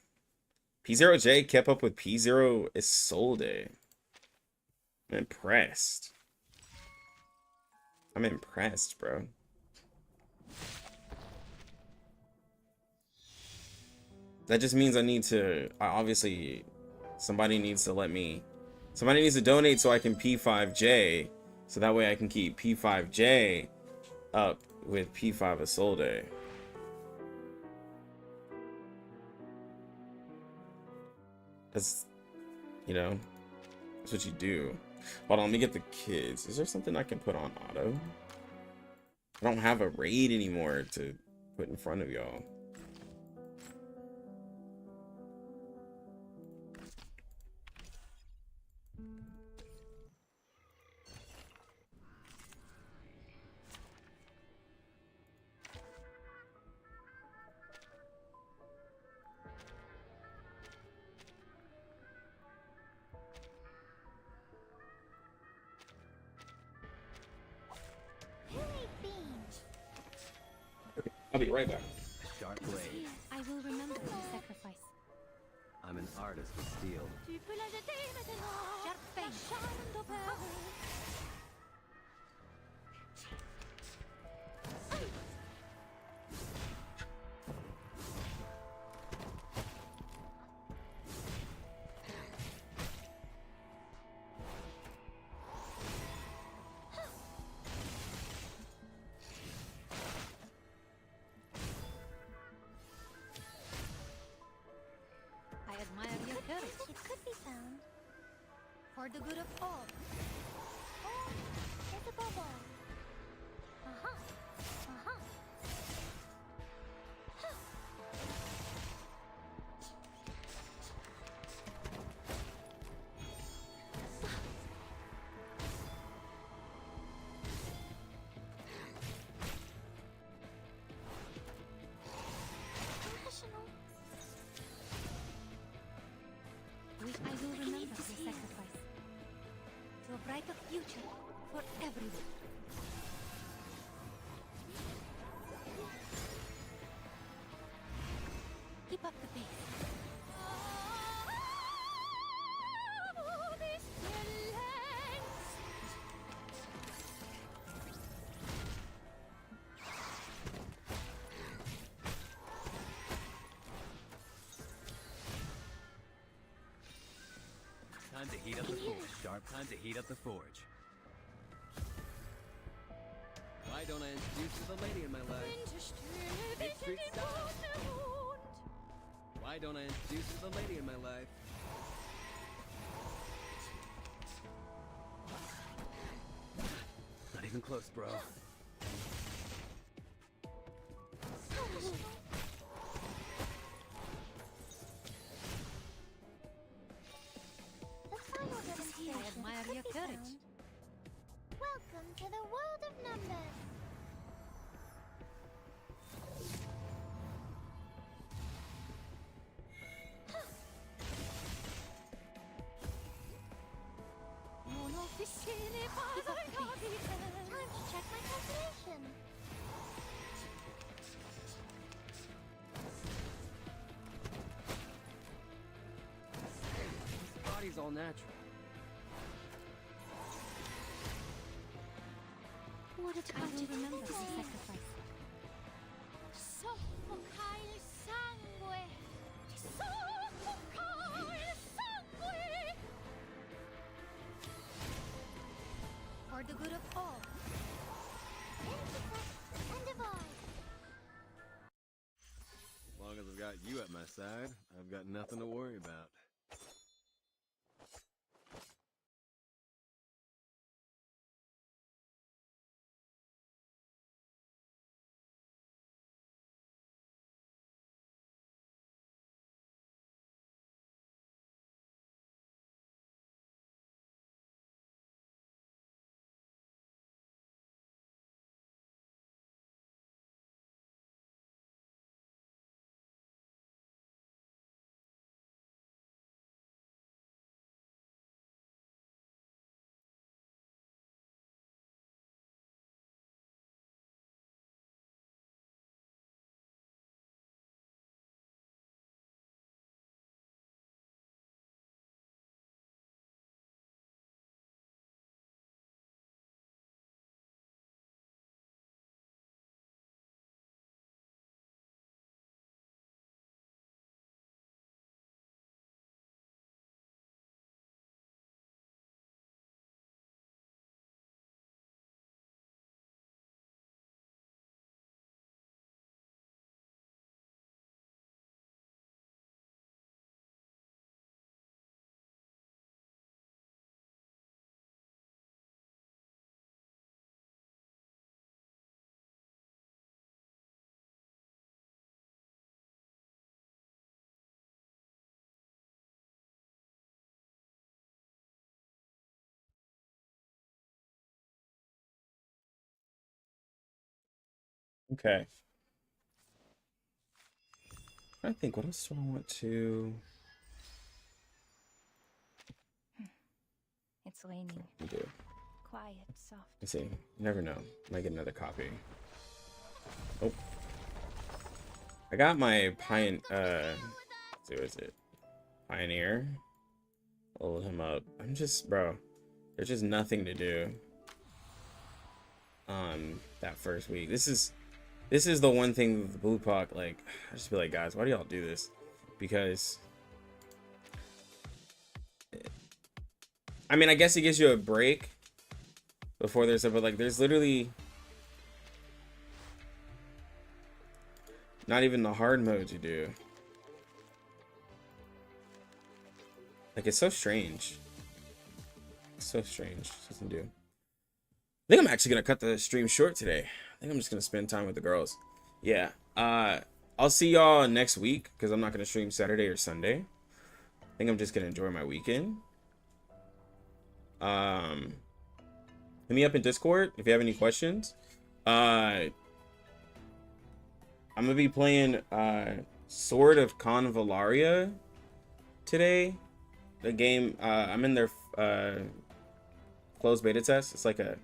Speaker 1: P0J kept up with P0 Isolde. I'm impressed. I'm impressed, bro. That just means I need to, obviously, somebody needs to donate so I can P5J, so that way I can keep P5J up with P5 Isolde. That's, you know, that's what you do. Hold on, let me get the kids. Is there something I can put on auto? I don't have a raid anymore to put in front of y'all.
Speaker 4: Who ate beans?
Speaker 1: I'll be right back.
Speaker 3: A sharp blade.
Speaker 4: I will remember your sacrifice.
Speaker 3: I'm an artist of steel.
Speaker 4: Tu peux la jeter maintenant.
Speaker 2: Sharp
Speaker 4: La
Speaker 2: face.
Speaker 4: charme d'opéra.
Speaker 2: I admire your courage.
Speaker 4: It could be found.
Speaker 2: For the good of all.
Speaker 4: Oh, there's a bubble. Uh-huh. Uh-huh. Professional.
Speaker 2: I will remember your sacrifice. To a brighter future for everyone. Keep up the pace.
Speaker 3: Time to heat up the forge. Sharp time to heat up the forge. Why Why don't I introduce you to the lady in my life? Main Street style. Why don't I introduce you to the lady in my life? Not even close, bro.
Speaker 4: The final
Speaker 2: I
Speaker 4: demonstration
Speaker 2: admire
Speaker 4: could
Speaker 2: your
Speaker 4: be
Speaker 2: courage.
Speaker 4: found. Welcome to the world of numbers. Time to check my calculation.
Speaker 3: His body's all natural.
Speaker 4: What a time
Speaker 2: I will
Speaker 4: to
Speaker 2: remember the
Speaker 4: today.
Speaker 2: sacrifice.
Speaker 4: Soffoca il sangue. Soffoca il sangue.
Speaker 2: For the good of all.
Speaker 4: Intersect and divide.
Speaker 3: As long as I've got you at my side, I've got nothing to worry about.
Speaker 1: Okay. I think, what else do I want to
Speaker 2: It's raining.
Speaker 1: do?
Speaker 2: Quiet, soft.
Speaker 1: Let's see. You never know. Might get another copy. Oh. I got my let's see, what is it? Pioneer. Hold him up. I'm just, bro. There's just nothing to do on that first week. This is the one thing with the Blue Puck, like, I just feel like, guys, why do y'all do this? Because I mean, I guess it gives you a break before there's a, but like, there's literally not even the hard mode to do. Like, it's so strange. It's so strange. It doesn't do. I think I'm actually gonna cut the stream short today. I think I'm just gonna spend time with the girls. Yeah. I'll see y'all next week because I'm not gonna stream Saturday or Sunday. I think I'm just gonna enjoy my weekend. Hit me up in Discord if you have any questions. I'm gonna be playing Sword of Convalaria today. The game, I'm in their closed beta test. It's like a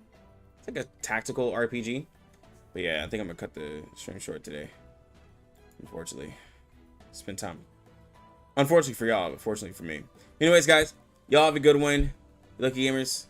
Speaker 1: tactical RPG. But yeah, I think I'm gonna cut the stream short today. Unfortunately, spend time. Unfortunately for y'all, but fortunately for me. Anyways, guys, y'all have a good one. Lucky gamers.